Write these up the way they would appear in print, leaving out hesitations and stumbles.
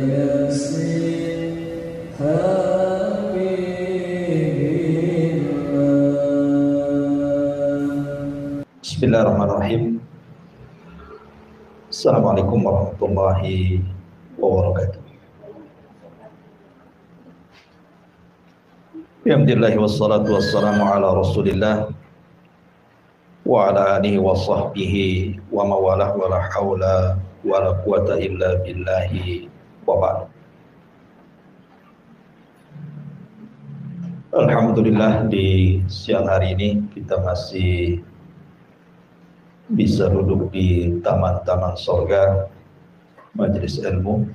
Bismillahirrahmanirrahim. Assalamualaikum warahmatullahi wabarakatuh. Alhamdulillah wassalatu wassalamu ala Rasulillah wa ala alihi wa sahbihi wa mawalah wa la hawla wa la quwata illa billahi wa ba'd. Alhamdulillah, di siang hari ini kita masih bisa duduk di taman-taman sorga majelis ilmu.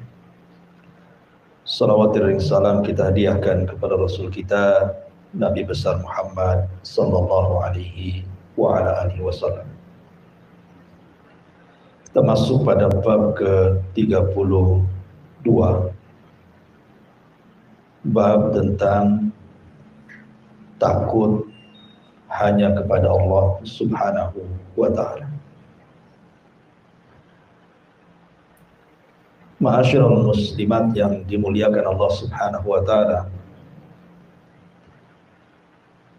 Salawat dan salam kita hadiahkan kepada Rasul kita Nabi besar Muhammad sallallahu alaihi wa ala alihi wasallam. Kita masuk pada bab ke-32, bab tentang takut hanya kepada Allah Subhanahu wa ta'ala. Ma'asyiral muslimat yang dimuliakan Allah Subhanahu wa ta'ala,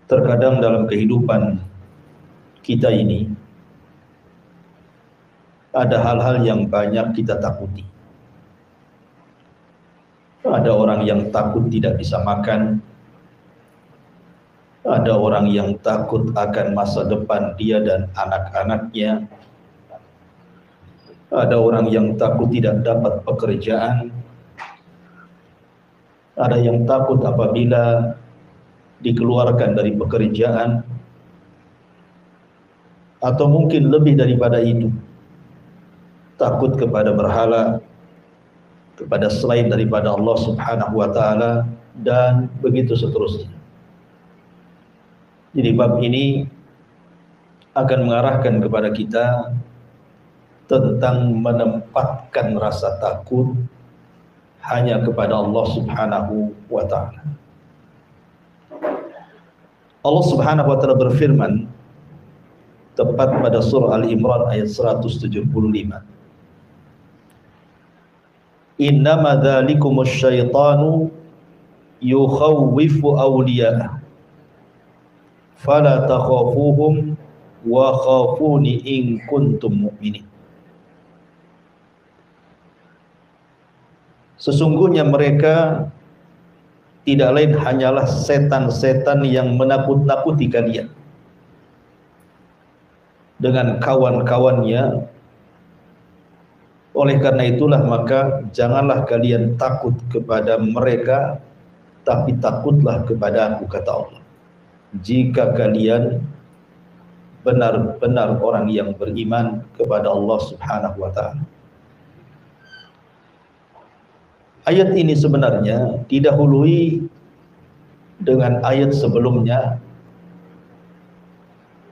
terkadang dalam kehidupan kita ini ada hal-hal yang banyak kita takuti. Ada orang yang takut tidak bisa makan. Ada orang yang takut akan masa depan dia dan anak-anaknya. Ada orang yang takut tidak dapat pekerjaan. Ada yang takut apabila dikeluarkan dari pekerjaan. Atau mungkin lebih daripada itu, takut kepada berhala, kepada selain daripada Allah Subhanahu wa ta'ala, dan begitu seterusnya. Jadi bab ini akan mengarahkan kepada kita tentang menempatkan rasa takut hanya kepada Allah Subhanahu wa ta'ala. Allah Subhanahu wa ta'ala berfirman tepat pada surah Al-Imran ayat 175. Innama dzalikumus syaitanu yukhawwifu awliya'ah fala takhafuhum wa khafuni in kuntum mu'minin. Sesungguhnya mereka tidak lain hanyalah setan-setan yang menakut-nakuti kalian dengan kawan-kawannya. Oleh karena itulah maka janganlah kalian takut kepada mereka, tapi takutlah kepada Aku, kata Allah, jika kalian benar-benar orang yang beriman kepada Allah Subhanahu wa ta'ala. Ayat ini sebenarnya didahului dengan ayat sebelumnya,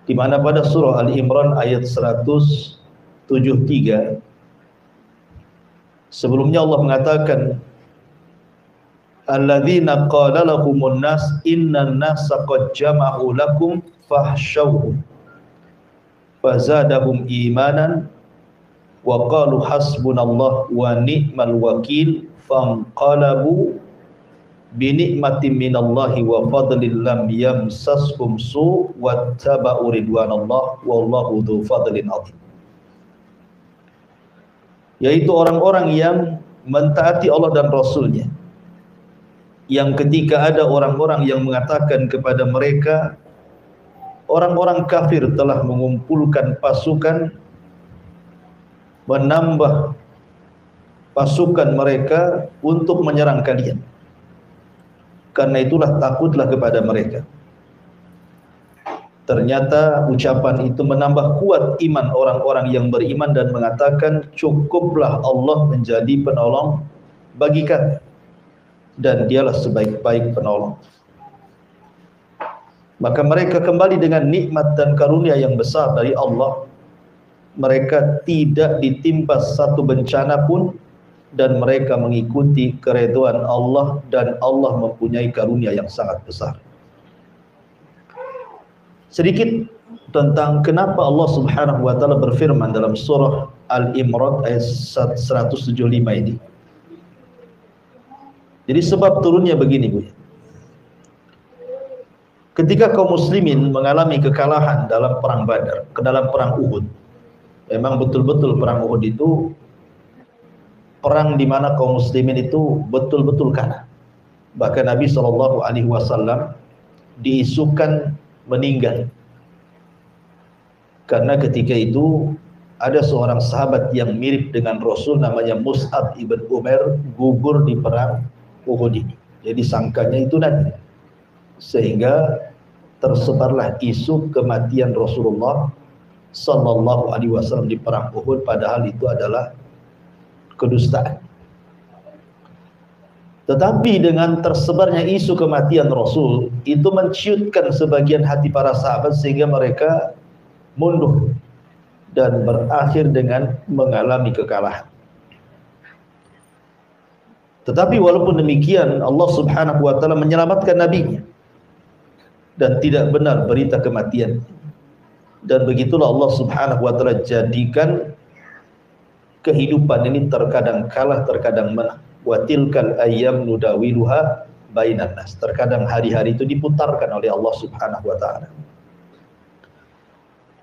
di mana pada surah Al-Imran ayat 173 sebelumnya Allah mengatakan, alladzina qala lahumun nas innan nasa qad jama'u lakum fahsyauhum fazadahum imanan wa qalu hasbunallah wa ni'mal wakil fanqalabu bi ni'matin minallahi wa fadlin lam yamsashum su' wattaba'u ridwanallah wallahu dzu fadlin 'adzim. Yaitu orang-orang yang mentaati Allah dan Rasulnya, yang ketika ada orang-orang yang mengatakan kepada mereka, orang-orang kafir telah mengumpulkan pasukan, menambah pasukan mereka untuk menyerang kalian, karena itulah takutlah kepada mereka. Ternyata ucapan itu menambah kuat iman orang-orang yang beriman dan mengatakan, cukuplah Allah menjadi penolong bagi kami, dan dialah sebaik-baik penolong. Maka mereka kembali dengan nikmat dan karunia yang besar dari Allah. Mereka tidak ditimpa satu bencana pun, dan mereka mengikuti keridhaan Allah, dan Allah mempunyai karunia yang sangat besar. Sedikit tentang kenapa Allah Subhanahu wa ta'ala berfirman dalam surah Al-Imran ayat 175 ini. Jadi sebab turunnya begini, Bu. Ketika kaum muslimin mengalami kekalahan dalam perang Badar, ke dalam perang Uhud. Memang betul-betul perang Uhud itu perang di mana kaum muslimin itu betul-betul kalah. Bahkan Nabi SAW diisukan meninggal. Karena ketika itu ada seorang sahabat yang mirip dengan Rasul namanya Mus'ab ibn Umair gugur di perang Uhud ini. Jadi sangkanya itu Nabi. Sehingga tersebarlah isu kematian Rasulullah sallallahu alaihi wasallam di perang Uhud, padahal itu adalah kedustaan. Tetapi dengan tersebarnya isu kematian Rasul itu menciutkan sebagian hati para sahabat sehingga mereka mundur dan berakhir dengan mengalami kekalahan. Tetapi walaupun demikian Allah Subhanahu wa taala menyelamatkan nabinya dan tidak benar berita kematian. Dan begitulah Allah Subhanahu wa taala jadikan kehidupan ini terkadang kalah, terkadang menang. Wa tilkal ayyam nudawiluha bainan nas. Terkadang hari-hari itu diputarkan oleh Allah Subhanahu wa taala.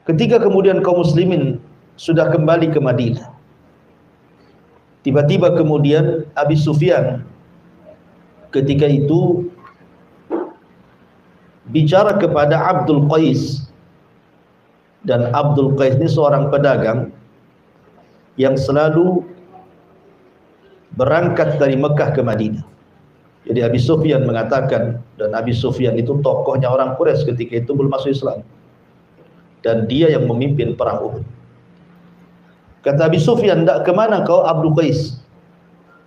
Ketika kemudian kaum muslimin sudah kembali ke Madinah, tiba-tiba kemudian Abi Sufyan ketika itu bicara kepada Abdul Qais, dan Abdul Qais ini seorang pedagang yang selalu berangkat dari Mekah ke Madinah. Jadi Abi Sufyan mengatakan, dan Abi Sufyan itu tokohnya orang Quraisy ketika itu belum masuk Islam, dan dia yang memimpin perang Uhud. Kata Abi Sufyan, "Ndak kemana kau Abdul Qais?"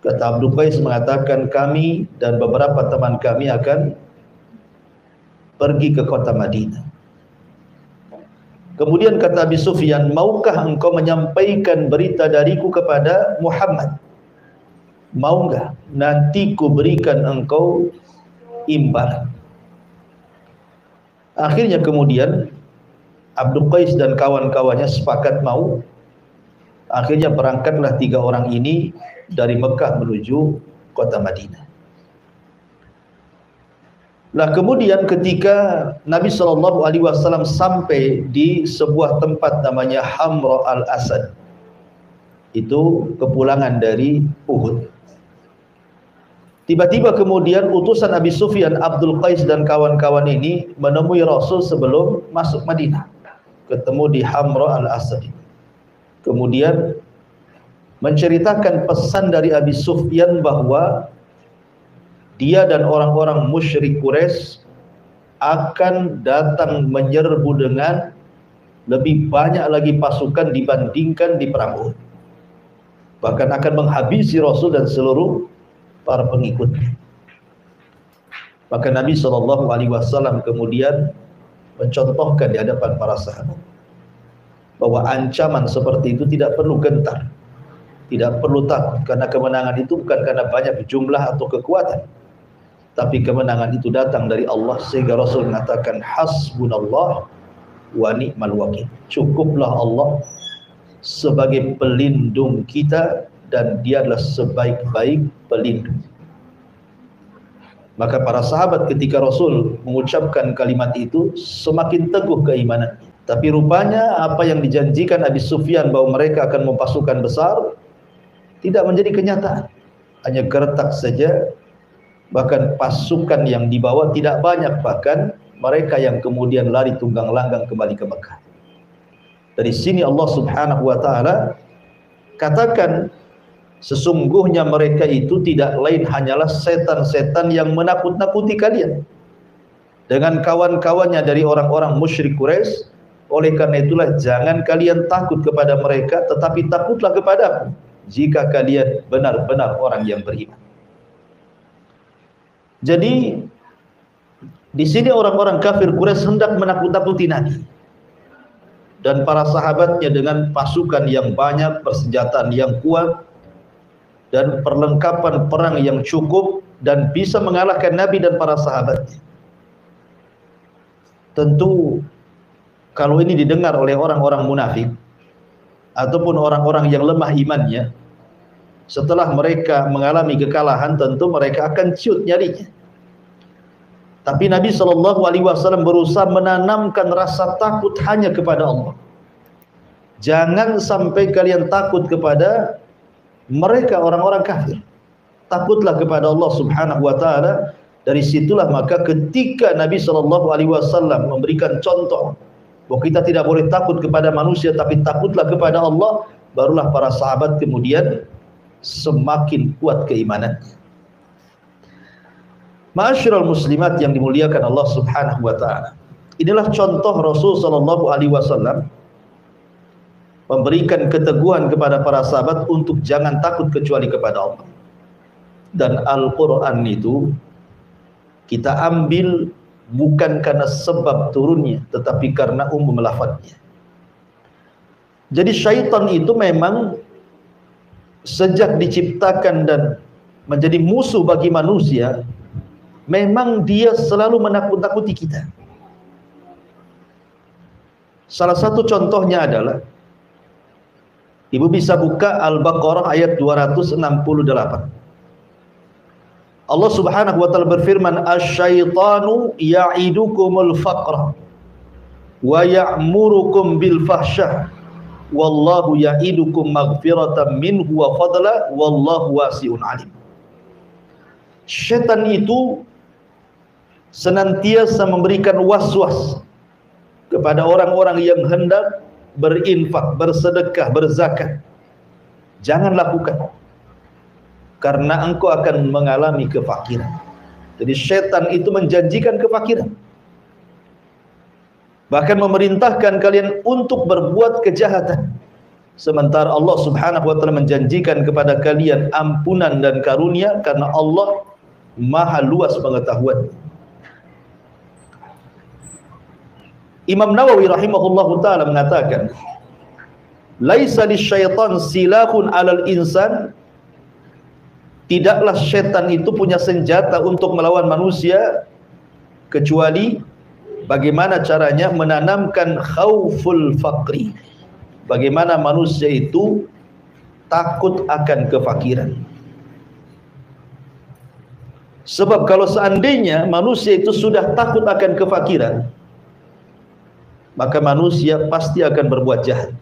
Kata Abdul Qais mengatakan, "Kami dan beberapa teman kami akan pergi ke kota Madinah." Kemudian kata Abi Sufyan, "Maukah engkau menyampaikan berita dariku kepada Muhammad? Mau enggak? Nanti ku berikan engkau imbalan." Akhirnya kemudian Abdul Qais dan kawan-kawannya sepakat mau. Akhirnya berangkatlah 3 orang ini dari Mekah menuju kota Madinah. Nah, kemudian ketika Nabi SAW sampai di sebuah tempat namanya Hamra al-Asad, itu kepulangan dari Uhud, tiba-tiba kemudian utusan Abi Sufyan, Abdul Qais dan kawan-kawan ini menemui Rasul sebelum masuk Madinah, ketemu di Hamra al-Asad. Kemudian menceritakan pesan dari Abi Sufyan bahwa dia dan orang-orang musyrik Quraisy akan datang menyerbu dengan lebih banyak lagi pasukan dibandingkan di perang Uhud. Bahkan akan menghabisi Rasul dan seluruh para pengikutnya. Maka Nabi SAW kemudian mencontohkan di hadapan para sahabat bahwa ancaman seperti itu tidak perlu gentar, tidak perlu takut, karena kemenangan itu bukan karena banyak jumlah atau kekuatan, tapi kemenangan itu datang dari Allah. Sehingga Rasul mengatakan, hasbunallah wa ni'mal wakil. Cukuplah Allah sebagai pelindung kita, dan dia adalah sebaik-baik pelindung. Maka para sahabat ketika Rasul mengucapkan kalimat itu semakin teguh keimanan. Tapi rupanya apa yang dijanjikan Abi Sufyan bahwa mereka akan mempasukan besar tidak menjadi kenyataan. Hanya gertak saja. Bahkan pasukan yang dibawa tidak banyak, bahkan mereka yang kemudian lari tunggang langgang kembali ke Mekah. Dari sini Allah Subhanahu wa taala katakan, sesungguhnya mereka itu tidak lain hanyalah setan-setan yang menakut-nakuti kalian dengan kawan-kawannya dari orang-orang musyrik Quraisy. Oleh karena itulah jangan kalian takut kepada mereka, tetapi takutlah kepadaku jika kalian benar-benar orang yang beriman. Jadi di sini orang-orang kafir Quraisy hendak menakut-nakuti Nabi dan para sahabatnya dengan pasukan yang banyak, persenjataan yang kuat, dan perlengkapan perang yang cukup, dan bisa mengalahkan Nabi dan para sahabatnya. Tentu kalau ini didengar oleh orang-orang munafik ataupun orang-orang yang lemah imannya, Setelah mereka mengalami kekalahan, tentu mereka akan ciut nyalinya. Tapi Nabi SAW berusaha menanamkan rasa takut hanya kepada Allah. Jangan sampai kalian takut kepada mereka orang-orang kafir. Takutlah kepada Allah Subhanahu wa taala. Dari situlah maka ketika Nabi SAW memberikan contoh bahwa kita tidak boleh takut kepada manusia tapi takutlah kepada Allah, barulah para sahabat kemudian semakin kuat keimanan. Ma'asyiral muslimat yang dimuliakan Allah Subhanahu wa taala. Inilah contoh Rasul sallallahu alaihi wasallam memberikan keteguhan kepada para sahabat untuk jangan takut kecuali kepada Allah. Dan Al-Qur'an itu kita ambil bukan karena sebab turunnya, tetapi karena umum lafadznya. Jadi syaitan itu memang sejak diciptakan dan menjadi musuh bagi manusia, memang dia selalu menakut-nakuti kita. Salah satu contohnya adalah, ibu bisa buka Al-Baqarah ayat 268. Allah Subhanahu wa taala berfirman, "Asy-syaitanu ya'idukumul faqra wa ya'murukum bil fahsyah wallahu ya'idukum maghfiratan minhu wa fadla wallahu wasi'un alim." Syaitan itu senantiasa memberikan was-was kepada orang-orang yang hendak berinfak, bersedekah, berzakat. Jangan lakukan, karena engkau akan mengalami kefakiran. Jadi syaitan itu menjanjikan kefakiran, bahkan memerintahkan kalian untuk berbuat kejahatan, sementara Allah Subhanahu wa taala menjanjikan kepada kalian ampunan dan karunia, karena Allah maha luas pengetahuan. Imam Nawawi rahimahullahu taala mengatakan, laisa lisyaitan silahun 'alal insan. Tidaklah syaitan itu punya senjata untuk melawan manusia kecuali bagaimana caranya menanamkan khauful faqri. Bagaimana manusia itu takut akan kefakiran. Sebab kalau seandainya manusia itu sudah takut akan kefakiran, maka manusia pasti akan berbuat jahat.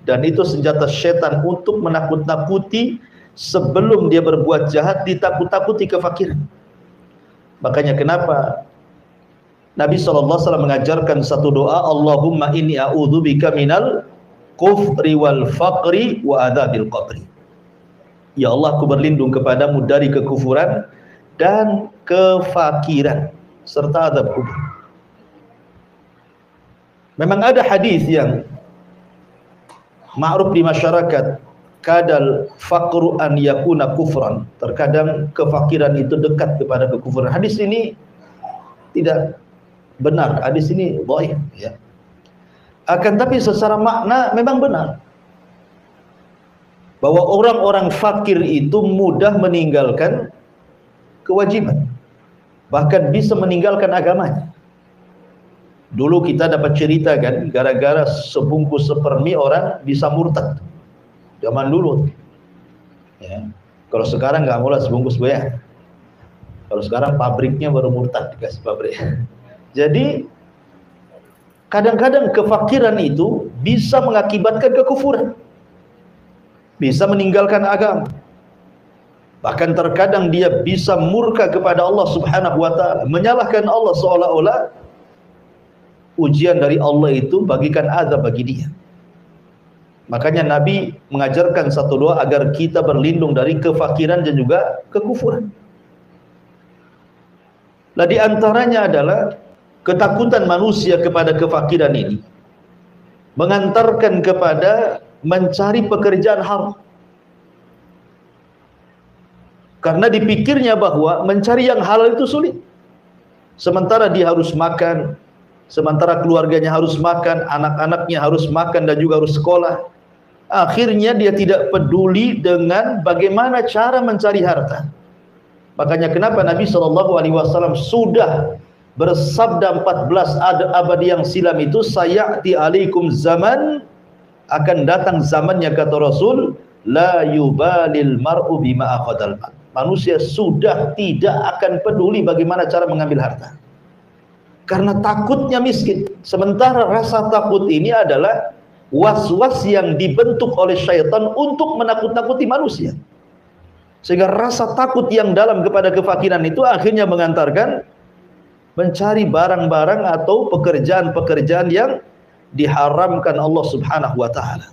Dan itu senjata syaitan untuk menakut-nakuti. Sebelum dia berbuat jahat, ditakut-takuti kefakiran. Makanya kenapa Nabi SAW mengajarkan satu doa, Allahumma inni a'udzubika minal kufri wal faqri wa adzabil qabri. Ya Allah, aku berlindung kepadamu dari kekufuran dan kefakiran serta azab kubur. Memang ada hadis yang ma'ruf di masyarakat, kadal faqru an yakuna kufran. Terkadang kefakiran itu dekat kepada kekufuran. Hadis ini tidak benar, hadis ini dhaif, ya. Akan tapi secara makna memang benar, bahwa orang-orang fakir itu mudah meninggalkan kewajiban, bahkan bisa meninggalkan agamanya. Dulu kita dapat cerita kan, gara-gara sebungkus sepermi orang bisa murtad. Zaman dulu, ya. Kalau sekarang nggak mulai sebungkus bayar. Kalau sekarang pabriknya baru murtad, dikasih pabrik. Jadi kadang-kadang kefakiran itu bisa mengakibatkan kekufuran, bisa meninggalkan agama. Bahkan terkadang dia bisa murka kepada Allah Subhanahu wa taala, menyalahkan Allah, seolah-olah ujian dari Allah itu bagikan azab bagi dia. Makanya Nabi mengajarkan satu doa agar kita berlindung dari kefakiran dan juga kekufuran. Nah, di antaranya adalah ketakutan manusia kepada kefakiran ini mengantarkan kepada mencari pekerjaan haram. Karena dipikirnya bahwa mencari yang halal itu sulit. Sementara dia harus makan, sementara keluarganya harus makan, anak-anaknya harus makan dan juga harus sekolah. Akhirnya dia tidak peduli dengan bagaimana cara mencari harta. Makanya kenapa Nabi SAW sudah bersabda 14 abad yang silam itu, sayati alaikum zaman, akan datang zamannya kata Rasul, la yubalil mar'u bima akhadal mal. Manusia sudah tidak akan peduli bagaimana cara mengambil harta, karena takutnya miskin. Sementara rasa takut ini adalah was-was yang dibentuk oleh syaitan untuk menakut-nakuti manusia, sehingga rasa takut yang dalam kepada kefakiran itu akhirnya mengantarkan mencari barang-barang atau pekerjaan-pekerjaan yang diharamkan Allah Subhanahu wa taala.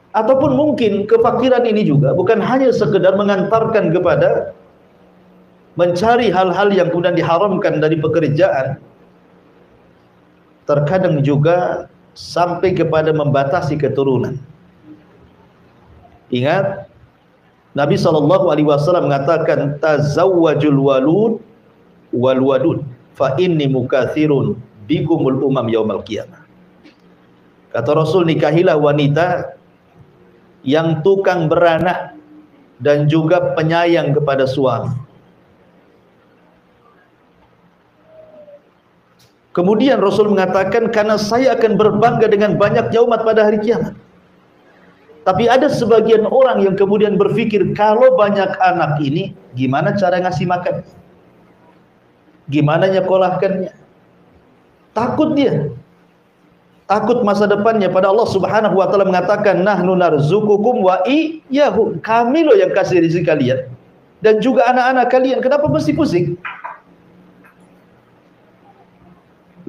Ataupun mungkin kefakiran ini juga bukan hanya sekedar mengantarkan kepada mencari hal-hal yang kemudian diharamkan dari pekerjaan, terkadang juga sampai kepada membatasi keturunan. Ingat, Nabi SAW mengatakan, tazawwajul walud wal wadud fa inni mukatsirun bikumul umam yaumal qiyamah. Kata Rasul, nikahilah wanita yang tukang beranak dan juga penyayang kepada suami. Kemudian Rasul mengatakan, karena saya akan berbangga dengan banyaknya umat pada hari kiamat. Tapi ada sebagian orang yang kemudian berpikir, kalau banyak anak ini, gimana cara ngasih makan? Gimana nyekolahkannya? Takut dia. Takut masa depannya. Pada Allah Subhanahu wa taala mengatakan, nahnu narzukukum wa iyyahum. Kami loh yang kasih rezeki kalian dan juga anak-anak kalian. Kenapa mesti pusing?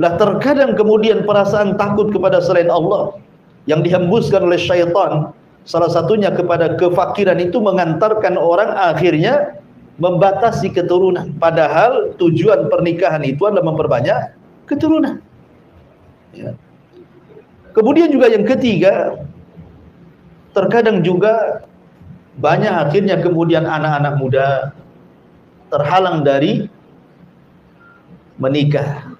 Lah terkadang kemudian perasaan takut kepada selain Allah yang dihembuskan oleh syaitan, salah satunya kepada kefakiran, itu mengantarkan orang akhirnya membatasi keturunan. Padahal tujuan pernikahan itu adalah memperbanyak keturunan. Ya. Kemudian juga yang ketiga, terkadang juga banyak akhirnya kemudian anak-anak muda terhalang dari menikah.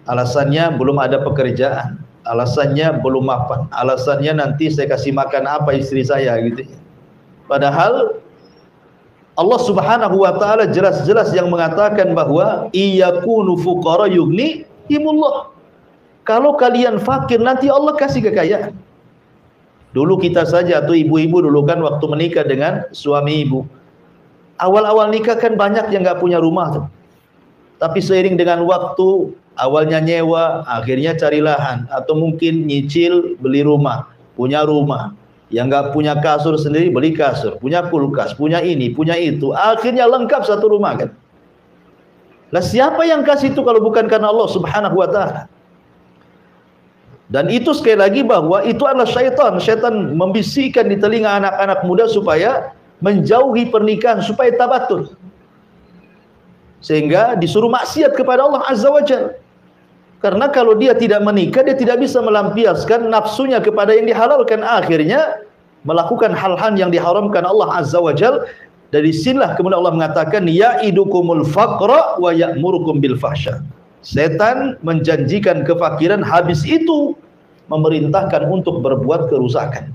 Alasannya belum ada pekerjaan, alasannya belum mapan, alasannya nanti saya kasih makan apa istri saya gitu. Padahal Allah Subhanahu wa taala jelas-jelas yang mengatakan bahwa iyakunu fuqara yughnihimullah. Kalau kalian fakir, nanti Allah kasih kekayaan. Dulu kita saja atau ibu-ibu dulu kan waktu menikah dengan suami ibu, awal-awal nikah kan banyak yang nggak punya rumah tuh. Tapi seiring dengan waktu, awalnya nyewa, akhirnya cari lahan, atau mungkin nyicil beli rumah, punya rumah. Yang nggak punya kasur sendiri beli kasur, punya kulkas, punya ini, punya itu, akhirnya lengkap satu rumah kan. Lah siapa yang kasih itu kalau bukan karena Allah Subhanahu wa taala? Dan itu sekali lagi bahwa itu adalah syaitan. Syaitan membisikkan di telinga anak-anak muda supaya menjauhi pernikahan, supaya tabatul, sehingga disuruh maksiat kepada Allah Azza wa Jalla. Karena kalau dia tidak menikah, dia tidak bisa melampiaskan nafsunya kepada yang dihalalkan, akhirnya melakukan hal-hal yang diharamkan Allah Azza wa Jalla. Dari sinilah kemudian Allah mengatakan, ya'idukumul faqra wa ya'murukum bil fahsya. Setan menjanjikan kefakiran, habis itu memerintahkan untuk berbuat kerusakan.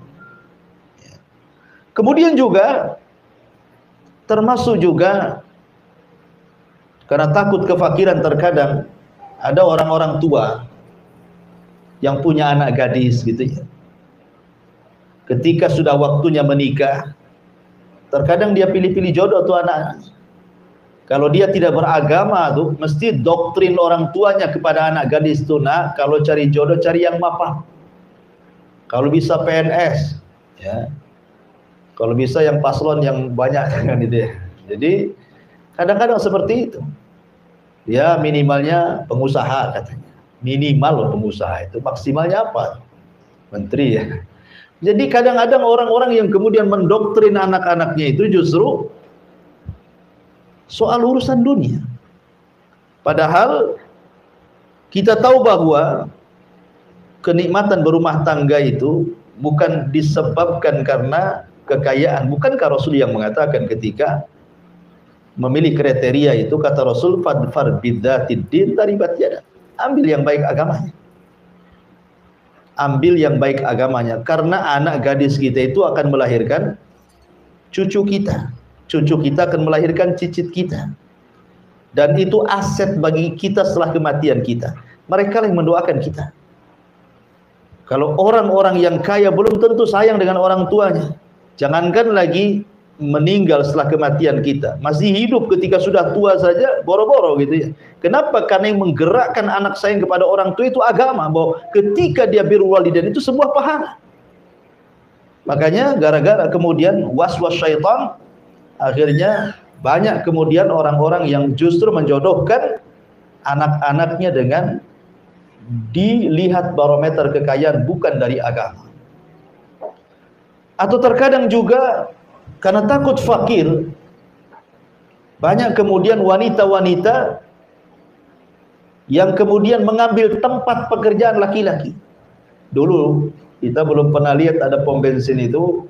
Kemudian juga termasuk juga karena takut kefakiran, terkadang ada orang-orang tua yang punya anak gadis gitu ya. Ketika sudah waktunya menikah, terkadang dia pilih-pilih jodoh tuh anak. Kalau dia tidak beragama tuh, mesti doktrin orang tuanya kepada anak gadis tuh, nah kalau cari jodoh cari yang mapan. Kalau bisa PNS, ya. Kalau bisa yang paslon yang banyak kan itu ya. Jadi kadang-kadang seperti itu. Ya minimalnya pengusaha katanya. Minimal pengusaha itu, maksimalnya apa? Menteri ya. Jadi kadang-kadang orang-orang yang kemudian mendoktrin anak-anaknya itu justru soal urusan dunia. Padahal kita tahu bahwa kenikmatan berumah tangga itu bukan disebabkan karena kekayaan. Bukankah Rasul yang mengatakan ketika memilih kriteria itu, kata Rasul, fadfar bidzatid din taribat yada. Ambil yang baik agamanya. Ambil yang baik agamanya, karena anak gadis kita itu akan melahirkan cucu kita. Cucu kita akan melahirkan cicit kita. Dan itu aset bagi kita setelah kematian kita. Mereka yang mendoakan kita. Kalau orang-orang yang kaya belum tentu sayang dengan orang tuanya. Jangankan lagi meninggal setelah kematian kita. Masih hidup ketika sudah tua saja boro-boro gitu ya. Kenapa? Karena yang menggerakkan anak sayang kepada orang tua itu agama. Bahwa ketika dia birrul walidain itu sebuah pahala. Makanya gara-gara kemudian was-was syaitan, akhirnya banyak kemudian orang-orang yang justru menjodohkan anak-anaknya dengan dilihat barometer kekayaan bukan dari agama. Atau terkadang juga karena takut fakir, banyak kemudian wanita-wanita yang kemudian mengambil tempat pekerjaan laki-laki. Dulu kita belum pernah lihat ada pom bensin itu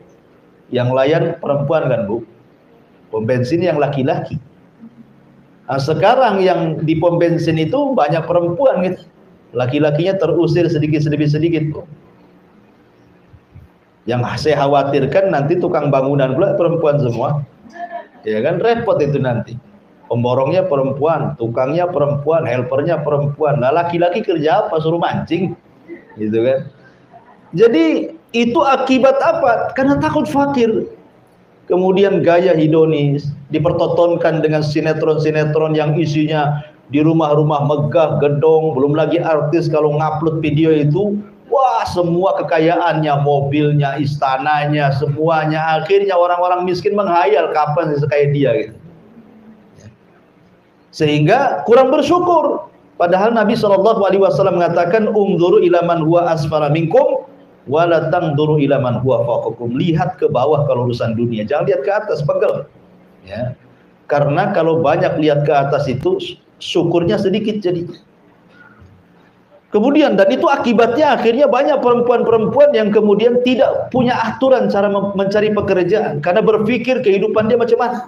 yang layan perempuan kan Bu, pom bensin yang laki-laki. Nah, sekarang yang di pom bensin itu banyak perempuan gitu, laki-lakinya terusir sedikit Bu. Yang saya khawatirkan nanti tukang bangunan pula perempuan semua, ya kan, repot itu nanti. Pemborongnya perempuan, tukangnya perempuan, helpernya perempuan. Nah laki-laki kerja apa? Suruh mancing, gitu kan. Jadi itu akibat apa? Karena takut fakir. Kemudian gaya hedonis dipertontonkan dengan sinetron-sinetron yang isinya di rumah-rumah megah, gedong, belum lagi artis kalau ngupload video itu, wah semua kekayaannya, mobilnya, istananya, semuanya. Akhirnya orang-orang miskin menghayal kapan sih kayak dia gitu. Sehingga kurang bersyukur. Padahal Nabi SAW mengatakan, "Umdzuru ila man huwa asfala minkum wa la tangdzuru ila man huwa fawqakum." Lihat ke bawah kalau urusan dunia, jangan lihat ke atas, pegel. Ya. Karena kalau banyak lihat ke atas itu syukurnya sedikit jadi. Kemudian dan itu akibatnya akhirnya banyak perempuan-perempuan yang kemudian tidak punya aturan cara mencari pekerjaan karena berpikir kehidupan dia macam mana,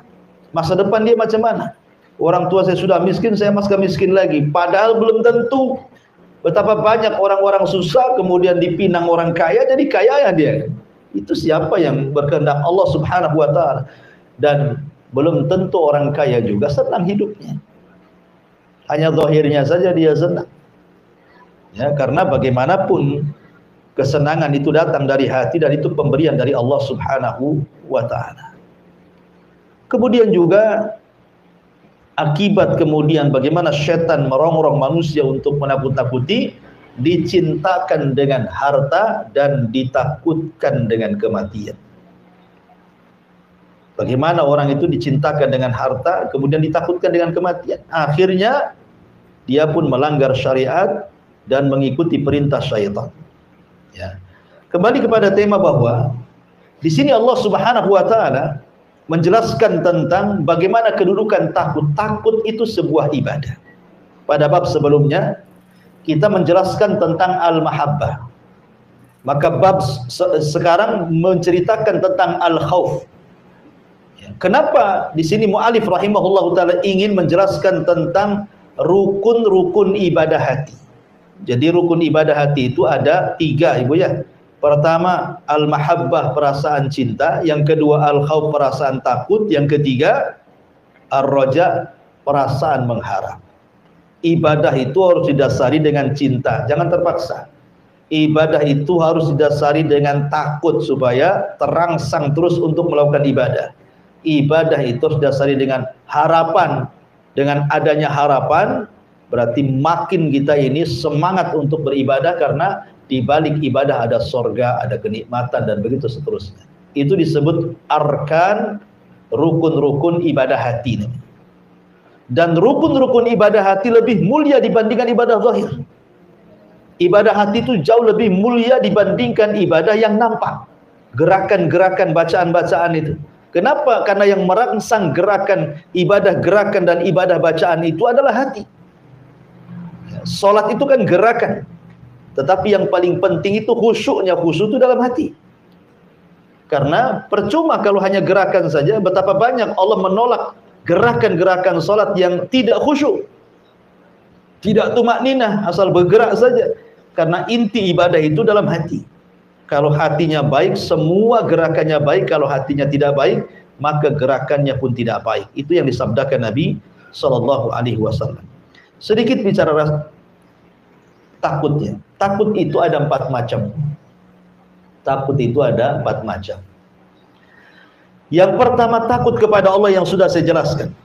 masa depan dia macam mana. Orang tua saya sudah miskin, saya masih miskin lagi. Padahal belum tentu. Betapa banyak orang-orang susah kemudian dipinang orang kaya jadi kaya ya dia. Itu siapa yang berkehendak Allah Subhanahu wa taala. Dan belum tentu orang kaya juga senang hidupnya. Hanya zahirnya saja dia senang. Ya, karena bagaimanapun kesenangan itu datang dari hati dan itu pemberian dari Allah Subhanahu wa taala. Kemudian juga akibat kemudian bagaimana setan merongrong manusia untuk menakut-nakuti, dicintakan dengan harta dan ditakutkan dengan kematian. Bagaimana orang itu dicintakan dengan harta kemudian ditakutkan dengan kematian, akhirnya dia pun melanggar syariat dan mengikuti perintah syaitan. Ya. Kembali kepada tema bahwa di sini Allah Subhanahu wa taala menjelaskan tentang bagaimana kedudukan takut. Takut itu sebuah ibadah. Pada bab sebelumnya kita menjelaskan tentang al-mahabbah. Maka bab sekarang menceritakan tentang al-khauf. Kenapa di sini mu'alif rahimahullahu taala ingin menjelaskan tentang rukun-rukun ibadah hati. Jadi rukun ibadah hati itu ada 3 Ibu ya. Pertama al-mahabbah, perasaan cinta, yang kedua al-khauf, perasaan takut, yang ketiga ar-raja, perasaan mengharap. Ibadah itu harus didasari dengan cinta, jangan terpaksa. Ibadah itu harus didasari dengan takut supaya terangsang terus untuk melakukan ibadah. Ibadah itu harus didasari dengan harapan. Dengan adanya harapan berarti makin kita ini semangat untuk beribadah karena di balik ibadah ada sorga, ada kenikmatan dan begitu seterusnya. Itu disebut arkan, rukun-rukun ibadah hati. Dan rukun-rukun ibadah hati lebih mulia dibandingkan ibadah zahir. Ibadah hati itu jauh lebih mulia dibandingkan ibadah yang nampak. Gerakan-gerakan, bacaan-bacaan itu. Kenapa? Karena yang merangsang gerakan ibadah, gerakan dan ibadah bacaan itu adalah hati. Salat itu kan gerakan. Tetapi yang paling penting itu khusyuknya. Khusyuk itu dalam hati. Karena percuma kalau hanya gerakan saja. Betapa banyak Allah menolak gerakan-gerakan salat yang tidak khusyuk, tidak tumakninah, asal bergerak saja. Karena inti ibadah itu dalam hati. Kalau hatinya baik, semua gerakannya baik. Kalau hatinya tidak baik, maka gerakannya pun tidak baik. Itu yang disabdakan Nabi SAW. Sedikit bicara takutnya. takut itu ada 4 macam. Takut itu ada 4 macam. Yang pertama, takut kepada Allah yang sudah saya jelaskan.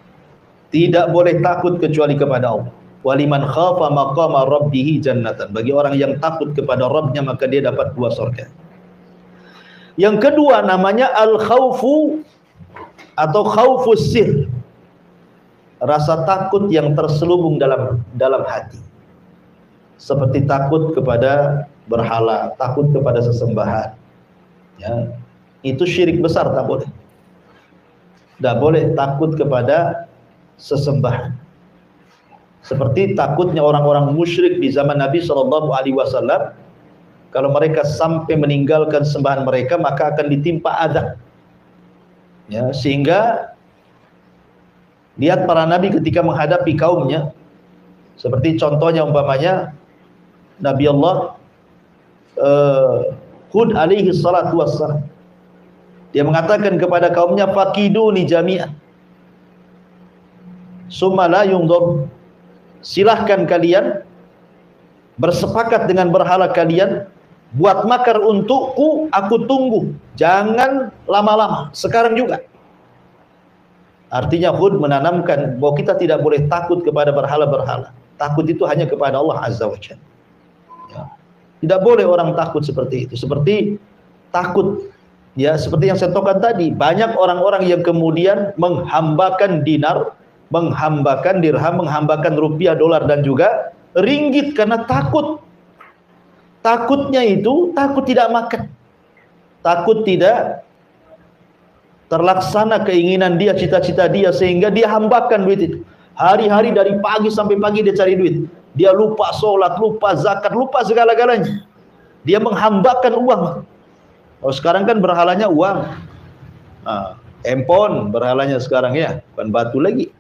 Tidak boleh takut kecuali kepada Allah. Waliman khafa maqama rabbih jannatan. Bagi orang yang takut kepada Rabbnya, maka dia dapat 2 surga. Yang kedua namanya al-khaufu atau khaufus sir. Rasa takut yang terselubung dalam hati. Seperti takut kepada berhala, takut kepada sesembahan. Ya, itu syirik besar, tak boleh. Tidak boleh takut kepada sesembahan. Seperti takutnya orang-orang musyrik di zaman Nabi SAW, kalau mereka sampai meninggalkan sembahan mereka, maka akan ditimpa azab. Ya, sehingga lihat para nabi ketika menghadapi kaumnya, seperti contohnya umpamanya Nabi Allah Hud alaihi salatu wassalam. Dia mengatakan kepada kaumnya, faqiduni jami'an summa la yundur. Silahkan kalian bersepakat dengan berhala kalian, buat makar untukku, aku tunggu, jangan lama-lama, sekarang juga. Artinya Hud menanamkan bahwa kita tidak boleh takut kepada berhala-berhala. Takut itu hanya kepada Allah Azza wa Jalla. Ya. Tidak boleh orang takut seperti itu. Seperti takut, ya, seperti yang saya tokan tadi, banyak orang-orang yang kemudian menghambakan dinar, menghambakan dirham, menghambakan rupiah, dolar dan juga ringgit karena takut. Takutnya itu takut tidak makan, takut tidak terlaksana keinginan dia, cita-cita dia, sehingga dia hambakan duit itu. Hari-hari dari pagi sampai pagi dia cari duit. Dia lupa sholat, lupa zakat, lupa segala-galanya. Dia menghambakan uang. Oh, sekarang kan berhalanya uang. Handphone berhalanya sekarang, ya, bukan batu lagi.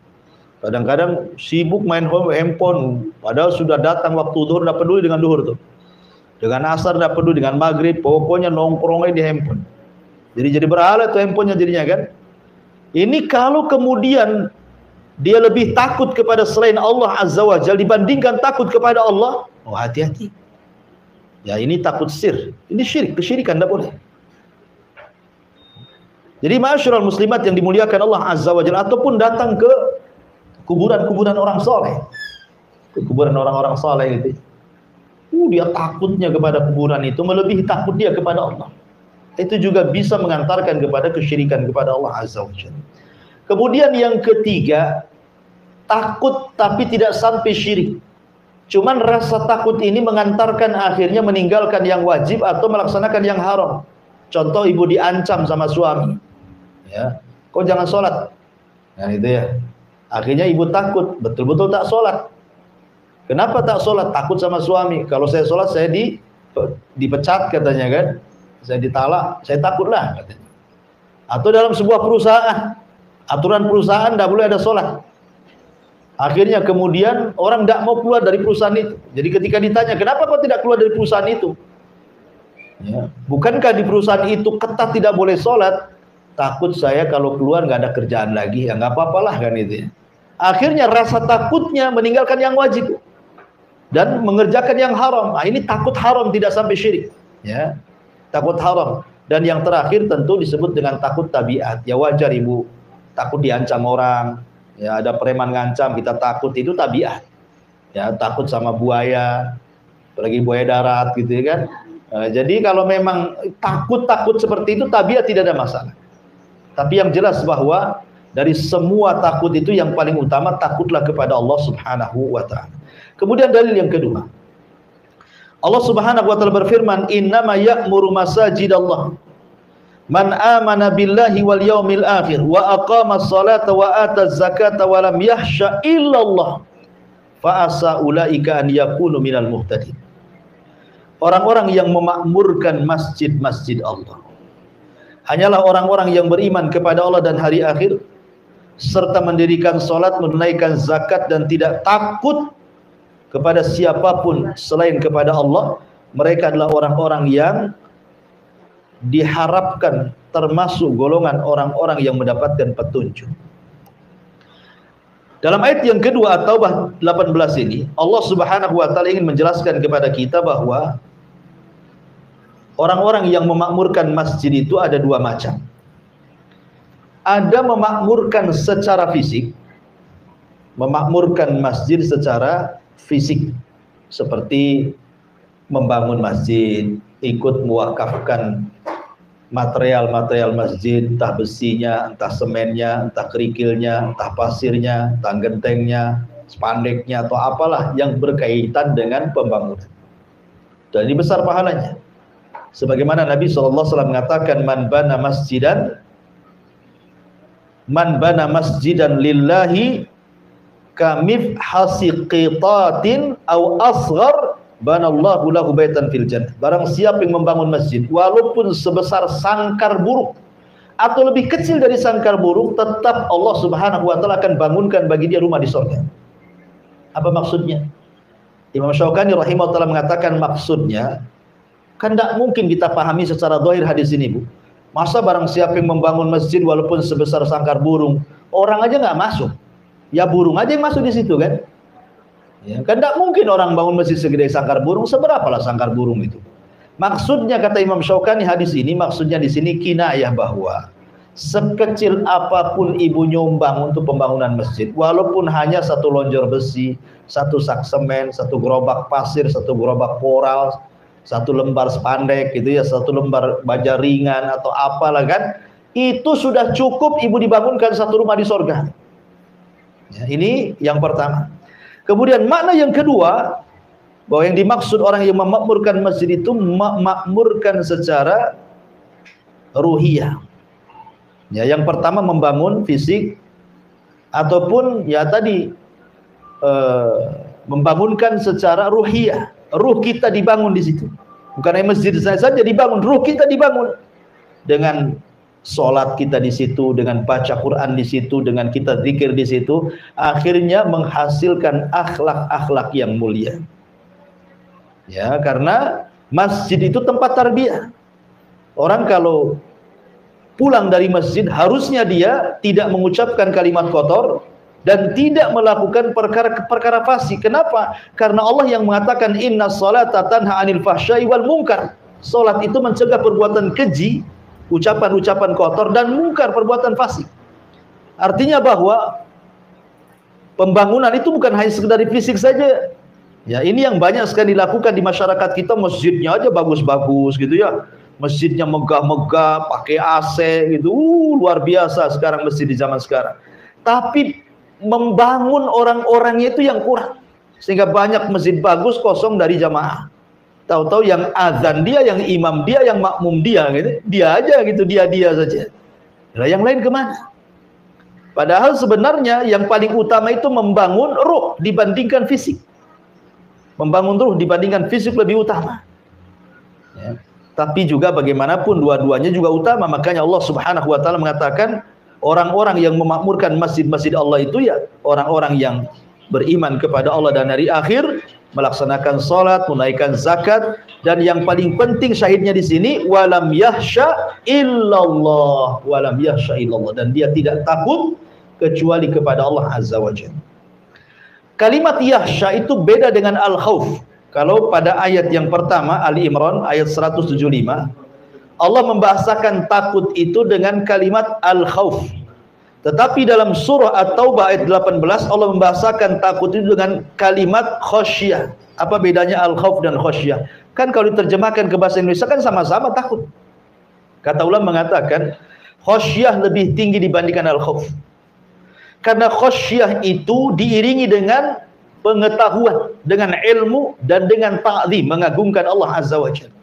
Kadang-kadang sibuk main handphone, padahal sudah datang waktu duhur, tidak peduli dengan duhur tuh. Dengan asar tidak peduli, dengan maghrib, pokoknya nongkrongnya di handphone. Jadi berhala tuh handphonenya jadinya kan. Ini kalau kemudian dia lebih takut kepada selain Allah Azza wa Jalla dibandingkan takut kepada Allah, oh hati-hati. Ya, ini takut sir. Ini syirik, kesyirikan, tidak boleh. Jadi ma'asyiral muslimat yang dimuliakan Allah Azza wa Jalla, ataupun datang ke kuburan-kuburan orang soleh, ke kuburan orang-orang soleh gitu. Dia takutnya kepada kuburan itu melebihi takut dia kepada Allah. Itu juga bisa mengantarkan kepada kesyirikan kepada Allah Azza wa Jalla. Kemudian yang ketiga, takut tapi tidak sampai syirik. Cuman rasa takut ini mengantarkan akhirnya meninggalkan yang wajib atau melaksanakan yang haram. Contoh, ibu diancam sama suami, ya, kau jangan sholat. Nah itu ya. Akhirnya ibu takut, betul-betul tak sholat. Kenapa tak sholat? Takut sama suami. Kalau saya sholat saya dipecat katanya kan. Saya ditalak, saya takutlah katanya. Atau dalam sebuah perusahaan, aturan perusahaan tidak boleh ada sholat. Akhirnya kemudian orang tidak mau keluar dari perusahaan itu. Jadi ketika ditanya, kenapa kau tidak keluar dari perusahaan itu? Ya. Bukankah di perusahaan itu ketat tidak boleh sholat? Takut saya kalau keluar nggak ada kerjaan lagi. Ya nggak apa-apalah kan itu ya. Akhirnya rasa takutnya meninggalkan yang wajib dan mengerjakan yang haram. Nah, ini takut haram, tidak sampai syirik. Ya. Takut haram. Dan yang terakhir tentu disebut dengan takut tabiat. Ya wajar ibu takut diancam orang, ya ada preman ngancam kita takut, itu tabiat. Ya, takut sama buaya, apalagi buaya darat gitu ya kan. Jadi kalau memang takut seperti itu tabiat, tidak ada masalah. Tapi yang jelas bahwa dari semua takut itu yang paling utama takutlah kepada Allah Subhanahu wa taala. Kemudian dalil yang kedua, Allah Subhanahu wa taala berfirman, "Innama ya'muru masajidallah man amana billahi wal yaumil akhir wa aqama as-salata wa ata az-zakata wa lam yakhsha illallah fa asa ulaika an yakunu minal muhtadin." Orang-orang yang memakmurkan masjid-masjid Allah hanyalah orang-orang yang beriman kepada Allah dan hari akhir, serta mendirikan salat, menunaikan zakat dan tidak takut kepada siapapun selain kepada Allah. Mereka adalah orang-orang yang diharapkan termasuk golongan orang-orang yang mendapatkan petunjuk. Dalam ayat yang kedua At-Taubah 18 ini, Allah Subhanahu wa taala ingin menjelaskan kepada kita bahwa orang-orang yang memakmurkan masjid itu ada dua macam. Ada memakmurkan secara fisik, memakmurkan masjid secara fisik, seperti membangun masjid, ikut mewakafkan material-material masjid, entah besinya, entah semennya, entah kerikilnya, entah pasirnya, entah gentengnya, spandeknya, atau apalah yang berkaitan dengan pembangunan. Dan ini besar pahalanya. Sebagaimana Nabi SAW mengatakan, man bana masjidan lillahi kamif hasiqitatin au asghar banallahu lahu baitan fil jannah. Barang siapa yang membangun masjid walaupun sebesar sangkar burung atau lebih kecil dari sangkar burung, tetap Allah Subhanahu wa taala akan bangunkan bagi dia rumah di surga. Apa maksudnya? Imam Syaukani rahimahullah mengatakan maksudnya, kan tidak mungkin kita pahami secara zahir hadis ini, Bu. Masa barang siapa yang membangun masjid walaupun sebesar sangkar burung, orang aja nggak masuk, ya burung aja yang masuk di situ kan? Ya, kan tidak mungkin orang bangun masjid segede sangkar burung, seberapalah sangkar burung itu. Maksudnya kata Imam Syaukani hadis ini, maksudnya di sini kinayah bahwa sekecil apapun ibu nyumbang untuk pembangunan masjid, walaupun hanya satu lonjor besi, satu sak semen, satu gerobak pasir, satu gerobak koral, satu lembar spandek gitu ya, satu lembar baja ringan atau apalah kan, itu sudah cukup ibu dibangunkan satu rumah di surga. Ya, ini yang pertama. Kemudian makna yang kedua, bahwa yang dimaksud orang yang memakmurkan masjid itu memakmurkan secara ruhiyah. Ya, yang pertama membangun fisik ataupun ya tadi membangunkan secara ruhiyah. Ruh kita dibangun di situ. Bukan hanya masjid saja dibangun, ruh kita dibangun dengan sholat kita di situ, dengan baca Quran di situ, dengan kita zikir di situ, akhirnya menghasilkan akhlak-akhlak yang mulia. Ya, karena masjid itu tempat tarbiyah. Orang kalau pulang dari masjid harusnya dia tidak mengucapkan kalimat kotor dan tidak melakukan perkara fasik. Kenapa? Karena Allah yang mengatakan inna sholata tanha 'anil fahsya'i wal munkar. Salat itu mencegah perbuatan keji, ucapan-ucapan kotor dan mungkar, perbuatan fasik. Artinya bahwa pembangunan itu bukan hanya sekedar fisik saja. Ya, ini yang banyak sekali dilakukan di masyarakat kita, masjidnya aja bagus-bagus gitu ya. Masjidnya megah-megah, pakai AC gitu. Luar biasa sekarang masjid di zaman sekarang. Tapi membangun orang-orangnya itu yang kurang. Sehingga banyak masjid bagus kosong dari jamaah. Tahu-tahu yang azan dia, yang imam dia, yang makmum dia gitu. Dia aja gitu, dia saja. Nah, yang lain kemana? Padahal sebenarnya yang paling utama itu membangun ruh dibandingkan fisik. Membangun ruh dibandingkan fisik lebih utama. Ya. Tapi juga bagaimanapun dua-duanya juga utama. Makanya Allah Subhanahu wa taala mengatakan orang-orang yang memakmurkan masjid-masjid Allah itu ya orang-orang yang beriman kepada Allah dan hari akhir, melaksanakan salat, menunaikan zakat, dan yang paling penting syahidnya di sini walam yahsya illallah, walam yahsya illallah, dan dia tidak takut kecuali kepada Allah Azza wa Jalla. Kalimat yahsya itu beda dengan al-khauf. Kalau pada ayat yang pertama Ali Imran ayat 175, Allah membahasakan takut itu dengan kalimat al-khauf. Tetapi dalam surah At-Taubah ayat 18 Allah membahasakan takut itu dengan kalimat khasyah. Apa bedanya al-khauf dan khasyah? Kan kalau diterjemahkan ke bahasa Indonesia kan sama-sama takut. Kata ulama mengatakan khasyah lebih tinggi dibandingkan al-khauf. Karena khasyah itu diiringi dengan pengetahuan, dengan ilmu, dan dengan ta'zim, mengagungkan Allah Azza wa Jalla.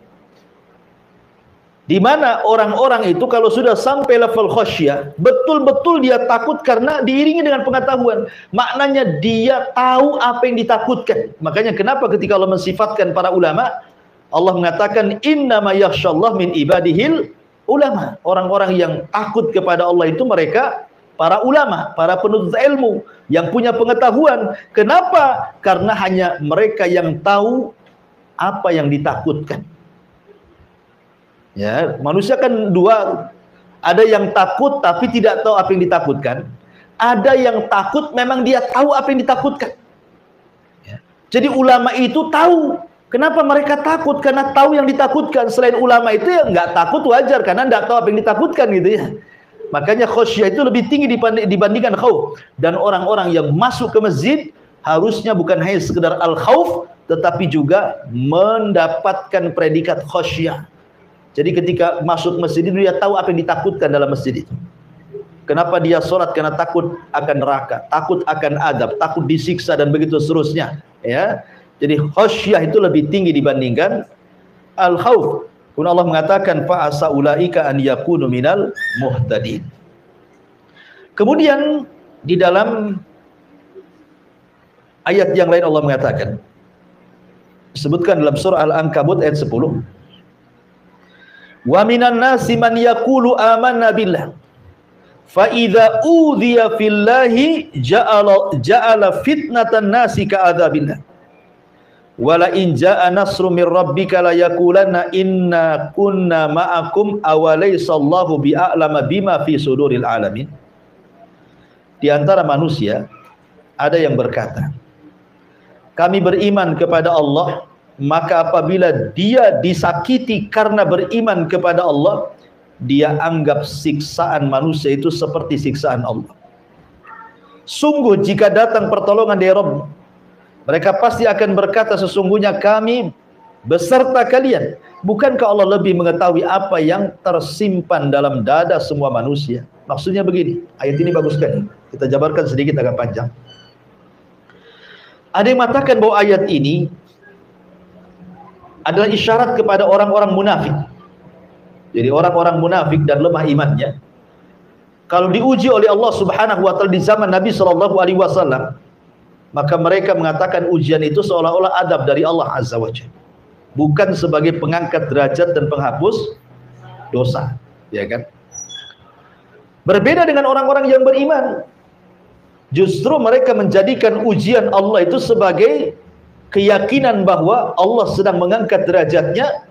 Di mana orang-orang itu kalau sudah sampai level khasyah, betul-betul dia takut karena diiringi dengan pengetahuan. Maknanya dia tahu apa yang ditakutkan. Makanya kenapa ketika Allah mensifatkan para ulama, Allah mengatakan innama yakhsyallah min ibadihil ulama. Orang-orang yang takut kepada Allah itu mereka para ulama, para penuntut ilmu yang punya pengetahuan. Kenapa? Karena hanya mereka yang tahu apa yang ditakutkan. Ya, manusia kan dua, ada yang takut tapi tidak tahu apa yang ditakutkan. Ada yang takut memang dia tahu apa yang ditakutkan. Jadi ulama itu tahu. Kenapa mereka takut? Karena tahu yang ditakutkan. Selain ulama itu ya nggak takut wajar, karena nggak tahu apa yang ditakutkan gitu ya. Makanya khosyah itu lebih tinggi dibandingkan khauf. Dan orang-orang yang masuk ke masjid harusnya bukan hanya sekedar al-khauf, tetapi juga mendapatkan predikat khosyah. Jadi ketika masuk masjid itu dia tahu apa yang ditakutkan dalam masjid itu. Kenapa dia sholat? Karena takut akan neraka, takut akan adab, takut disiksa dan begitu seterusnya. Ya, jadi khosyah itu lebih tinggi dibandingkan al-khauf. Kemudian Allah mengatakan fa asa ulaika an yakunu minal muhtadin. Kemudian di dalam ayat yang lain Allah mengatakan, disebutkan dalam surah Al-Ankabut ayat 10, wa minan nasi man yaqulu amanna billah fa idza udhiya fillahi ja'ala fitnatan nasi ka'adzabillah wala in ja'a nasrun mir rabbika la yaqulanna inna kunna ma'akum awalaysa Allahu bi'a'lama bima fi suduril alamin. Di antara manusia ada yang berkata, kami beriman kepada Allah, maka apabila dia disakiti karena beriman kepada Allah, dia anggap siksaan manusia itu seperti siksaan Allah. Sungguh jika datang pertolongan dari Rabb, mereka pasti akan berkata, sesungguhnya kami beserta kalian. Bukankah Allah lebih mengetahui apa yang tersimpan dalam dada semua manusia? Maksudnya begini, ayat ini bagus sekali. Kita jabarkan sedikit, agak panjang. Ada yang mengatakan bahwa ayat ini adalah isyarat kepada orang-orang munafik. Jadi orang-orang munafik dan lemah imannya, kalau diuji oleh Allah Subhanahu wa taala di zaman Nabi sallallahu alaihi wasallam, maka mereka mengatakan ujian itu seolah-olah adab dari Allah Azza wa Jalla, bukan sebagai pengangkat derajat dan penghapus dosa, ya kan? Berbeda dengan orang-orang yang beriman. Justru mereka menjadikan ujian Allah itu sebagai keyakinan bahwa Allah sedang mengangkat derajatnya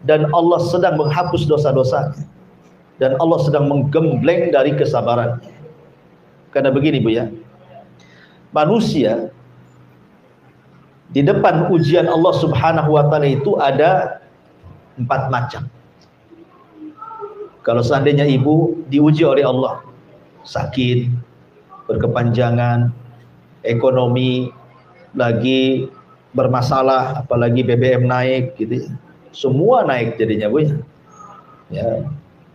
dan Allah sedang menghapus dosa-dosanya dan Allah sedang menggembleng dari kesabaran. Karena begini Bu ya, manusia di depan ujian Allah Subhanahu wa taala itu ada 4 macam. Kalau seandainya ibu diuji oleh Allah, sakit, berkepanjangan, ekonomi lagi bermasalah, apalagi BBM naik gitu ya. Semua naik jadinya Bu ya. Ya,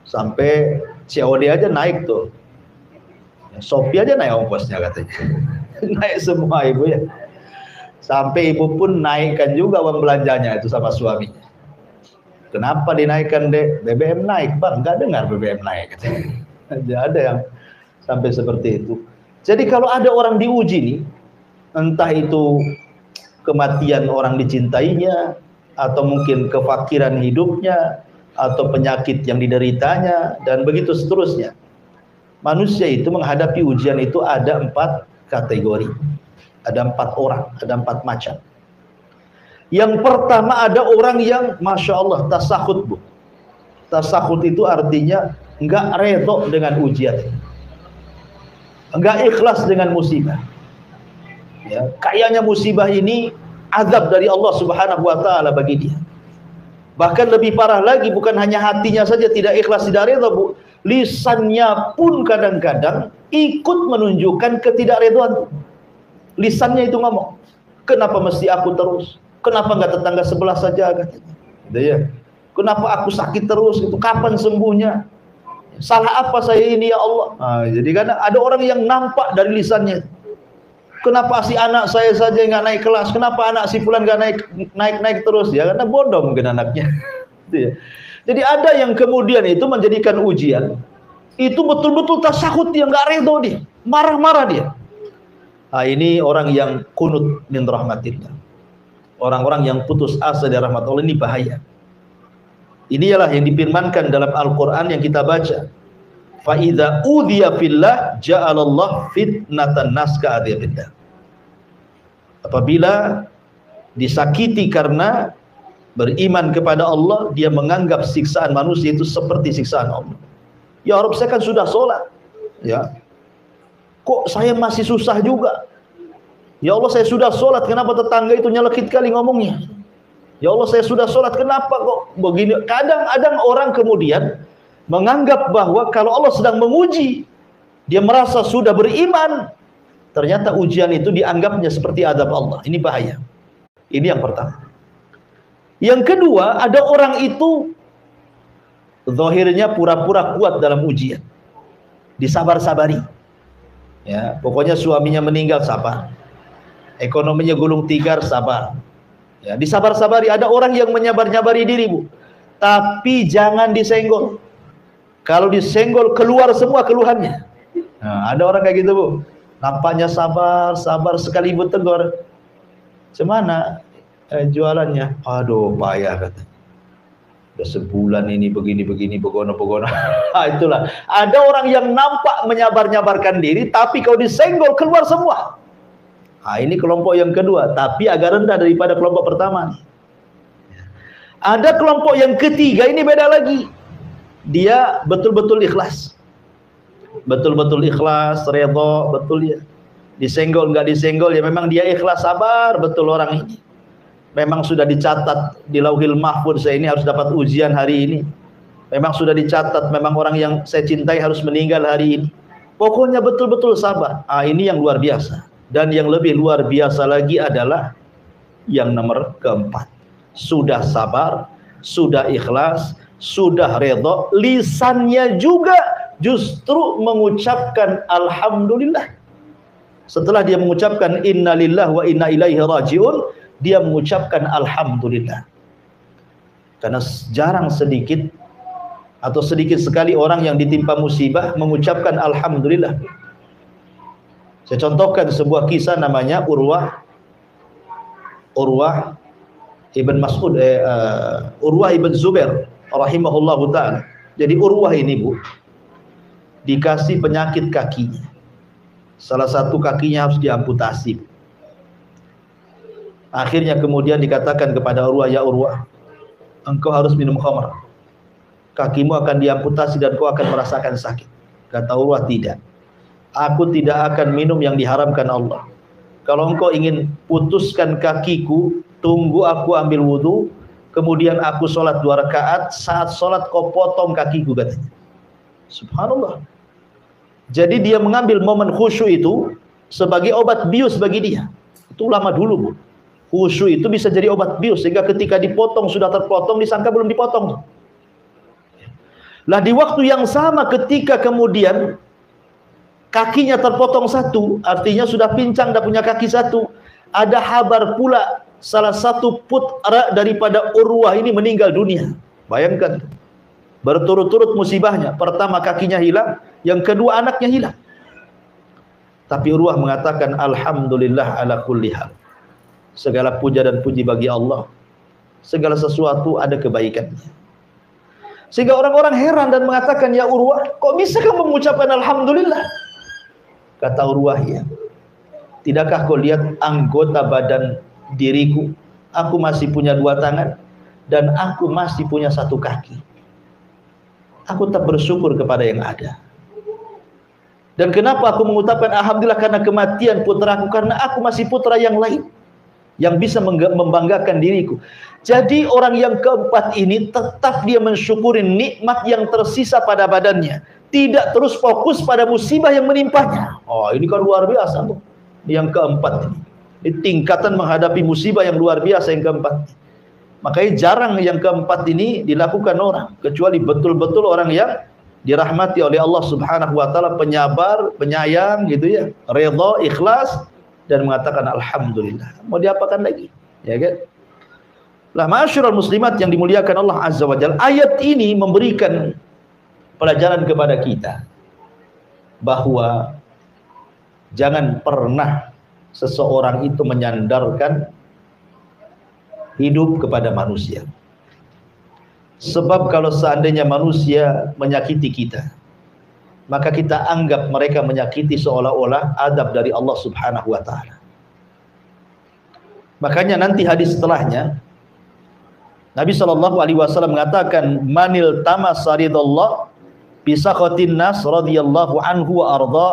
sampai COD aja naik tuh. Shopee aja naik ongkosnya katanya. Naik semua Ibu ya. Sampai ibu pun naikkan juga uang belanjanya itu sama suaminya. Kenapa dinaikkan Dek? BBM naik Bang, nggak dengar BBM naik katanya. Ada yang sampai seperti itu. Jadi kalau ada orang diuji nih, entah itu kematian orang dicintainya, atau mungkin kefakiran hidupnya, atau penyakit yang dideritanya, dan begitu seterusnya. Manusia itu menghadapi ujian itu ada 4 kategori. Ada 4 orang, ada 4 macam. Yang pertama ada orang yang Masya Allah tasahud Bu. Tasahud itu artinya enggak redho dengan ujian, enggak ikhlas dengan musibah. Ya, kayaknya musibah ini azab dari Allah Subhanahu wa taala bagi dia. Bahkan lebih parah lagi, bukan hanya hatinya saja tidak ikhlas, tidak redha Bu, lisannya pun kadang-kadang ikut menunjukkan ketidakredhoan. Lisannya itu ngomong, kenapa mesti aku terus? Kenapa enggak tetangga sebelah saja katanya. Gitu ya. Kenapa aku sakit terus? Itu kapan sembuhnya? Salah apa saya ini ya Allah? Nah, jadi kan ada orang yang nampak dari lisannya. Kenapa si anak saya saja nggak naik kelas? Kenapa anak si fulan nggak naik terus? Ya karena bodoh mungkin anaknya. Jadi ada yang kemudian itu menjadikan ujian itu betul-betul tasahud, dia nggak redho, dia marah-marah dia. Nah, ini orang yang kunut min rahmatillah. Orang-orang yang putus asa dari rahmat Allah, ini bahaya. Inilah yang difirmankan dalam Al-Quran yang kita baca. Fa idza udhiya fillah ja'alallah fitnatan nas ka'adzabillah. Apabila disakiti karena beriman kepada Allah, dia menganggap siksaan manusia itu seperti siksaan Allah. Ya Rabb, saya kan sudah sholat, ya, Kok saya masih susah juga? Ya Allah, saya sudah sholat, kenapa tetangga itu nyelekit kali ngomongnya? Ya Allah, saya sudah sholat, kenapa kok begini? Kadang-kadang orang kemudian menganggap bahwa kalau Allah sedang menguji, dia merasa sudah beriman, ternyata ujian itu dianggapnya seperti azab Allah. Ini bahaya. Ini yang pertama. Yang kedua, ada orang itu zahirnya pura-pura kuat dalam ujian, disabar-sabari. Ya, pokoknya suaminya meninggal, sabar. Ekonominya gulung tikar, sabar. Ya, disabar-sabari. Ada orang yang menyabar-nyabari diri, Bu. Tapi jangan disenggol. Kalau disenggol keluar semua keluhannya. Nah, ada orang kayak gitu, Bu. Nampaknya sabar, sabar, sekali Ibu tegur. Cemana jualannya? Aduh, payah katanya. Udah sebulan ini begini-begini, begono-begono. Itulah. Ada orang yang nampak menyabar-nyabarkan diri, tapi kalau disenggol keluar semua. Nah, ini kelompok yang kedua, tapi agak rendah daripada kelompok pertama. Ada kelompok yang ketiga, ini beda lagi. Dia betul-betul ikhlas. Betul-betul ikhlas, redha, betul ya. Disenggol nggak disenggol ya memang dia ikhlas, sabar betul orang ini. Memang sudah dicatat di Lauhil Mahfuz, saya ini harus dapat ujian hari ini. Memang sudah dicatat, memang orang yang saya cintai harus meninggal hari ini. Pokoknya betul-betul sabar. Ah, ini yang luar biasa. Dan yang lebih luar biasa lagi adalah yang nomor keempat. Sudah sabar, sudah ikhlas, sudah redha, lisannya juga justru mengucapkan alhamdulillah. Setelah dia mengucapkan innalillahi wa inna ilaihi rajiun, dia mengucapkan alhamdulillah. Karena jarang sedikit atau sedikit sekali orang yang ditimpa musibah mengucapkan alhamdulillah. Saya contohkan sebuah kisah namanya Urwah ibn Mas'ud, Urwah ibn Zubair rahimahullahu ta'ala. Jadi Urwah ini, Bu, dikasih penyakit kakinya. Salah satu kakinya harus diamputasi. Akhirnya kemudian dikatakan kepada Urwah, ya Urwah, engkau harus minum khamr. Kakimu akan diamputasi dan kau akan merasakan sakit. Kata Urwah, tidak. Aku tidak akan minum yang diharamkan Allah. Kalau engkau ingin putuskan kakiku, tunggu aku ambil wudu, kemudian aku sholat 2 rakaat, saat sholat kau potong kakiku, katanya. Subhanallah. Jadi dia mengambil momen khusyuk itu sebagai obat bius bagi dia. Itu ulama dulu, Bu. Khusyuk itu bisa jadi obat bius, sehingga ketika dipotong, sudah terpotong, disangka belum dipotong. Lah di waktu yang sama ketika kemudian kakinya terpotong satu, artinya sudah pincang dan punya kaki satu, ada kabar pula salah satu putra daripada Urwah ini meninggal dunia. Bayangkan, berturut-turut musibahnya. Pertama kakinya hilang, yang kedua anaknya hilang. Tapi Urwah mengatakan alhamdulillah ala kulli hal. Segala puja dan puji bagi Allah. Segala sesuatu ada kebaikannya. Sehingga orang-orang heran dan mengatakan, ya Urwah, kok bisa kamu mengucapkan alhamdulillah? Kata Urwah, ya. Tidakkah kau lihat anggota badan diriku? Aku masih punya 2 tangan dan aku masih punya 1 kaki. Aku tak bersyukur kepada yang ada. Dan kenapa aku mengucapkan alhamdulillah? Karena kematian putraku, karena aku masih putra yang lain yang bisa membanggakan diriku. Jadi orang yang keempat ini tetap dia mensyukuri nikmat yang tersisa pada badannya, tidak terus fokus pada musibah yang menimpanya. Oh, ini kan luar biasa, Bu. Yang keempat ini tingkatan menghadapi musibah yang luar biasa yang keempat. Makanya jarang yang keempat ini dilakukan orang, kecuali betul-betul orang yang dirahmati oleh Allah Subhanahu wa taala, penyabar, penyayang gitu ya, redha, ikhlas dan mengatakan alhamdulillah. Mau diapakan lagi? Ya kan? Lah ma'asyiral muslimat yang dimuliakan Allah Azza wa Jalla, ayat ini memberikan pelajaran kepada kita bahwa jangan pernah seseorang itu menyandarkan hidup kepada manusia. Sebab kalau seandainya manusia menyakiti kita, maka kita anggap mereka menyakiti seolah-olah adab dari Allah Subhanahu wa taala. Makanya nanti hadis setelahnya Nabi SAW mengatakan, manil tamas ridallah bi sakhatin nas radhiyallahu anhu wa arda,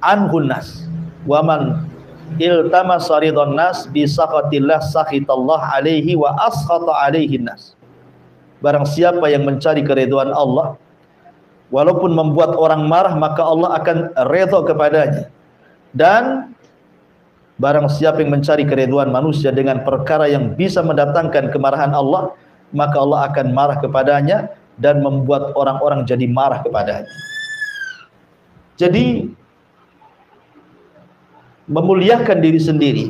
anhun nas wa man iltamasa ridwan nas bi sakhatillah sakhitallah alaihi wa askhata alaihi nas. Barang siapa yang mencari keridhaan Allah walaupun membuat orang marah, maka Allah akan redha kepadanya. Dan barang siapa yang mencari keridhaan manusia dengan perkara yang bisa mendatangkan kemarahan Allah, maka Allah akan marah kepadanya dan membuat orang-orang jadi marah kepadanya. Jadi memuliakan diri sendiri,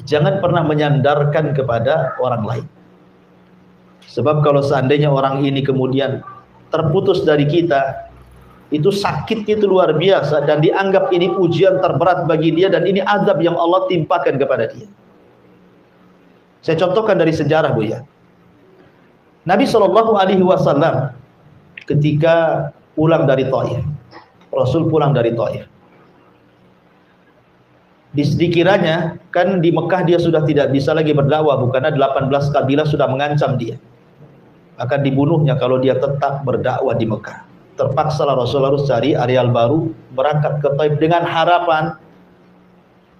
jangan pernah menyandarkan kepada orang lain. Sebab kalau seandainya orang ini kemudian terputus dari kita, itu sakitnya itu luar biasa dan dianggap ini ujian terberat bagi dia, dan ini azab yang Allah timpakan kepada dia. Saya contohkan dari sejarah, Bu ya. Nabi SAW ketika pulang dari Thaif, Rasul pulang dari Thaif, dikiranya kan di Mekah dia sudah tidak bisa lagi berdakwah, karena 18 kabilah sudah mengancam dia akan dibunuhnya kalau dia tetap berdakwah di Mekah. Terpaksalah Rasul harus cari areal baru, berangkat ke Thaif dengan harapan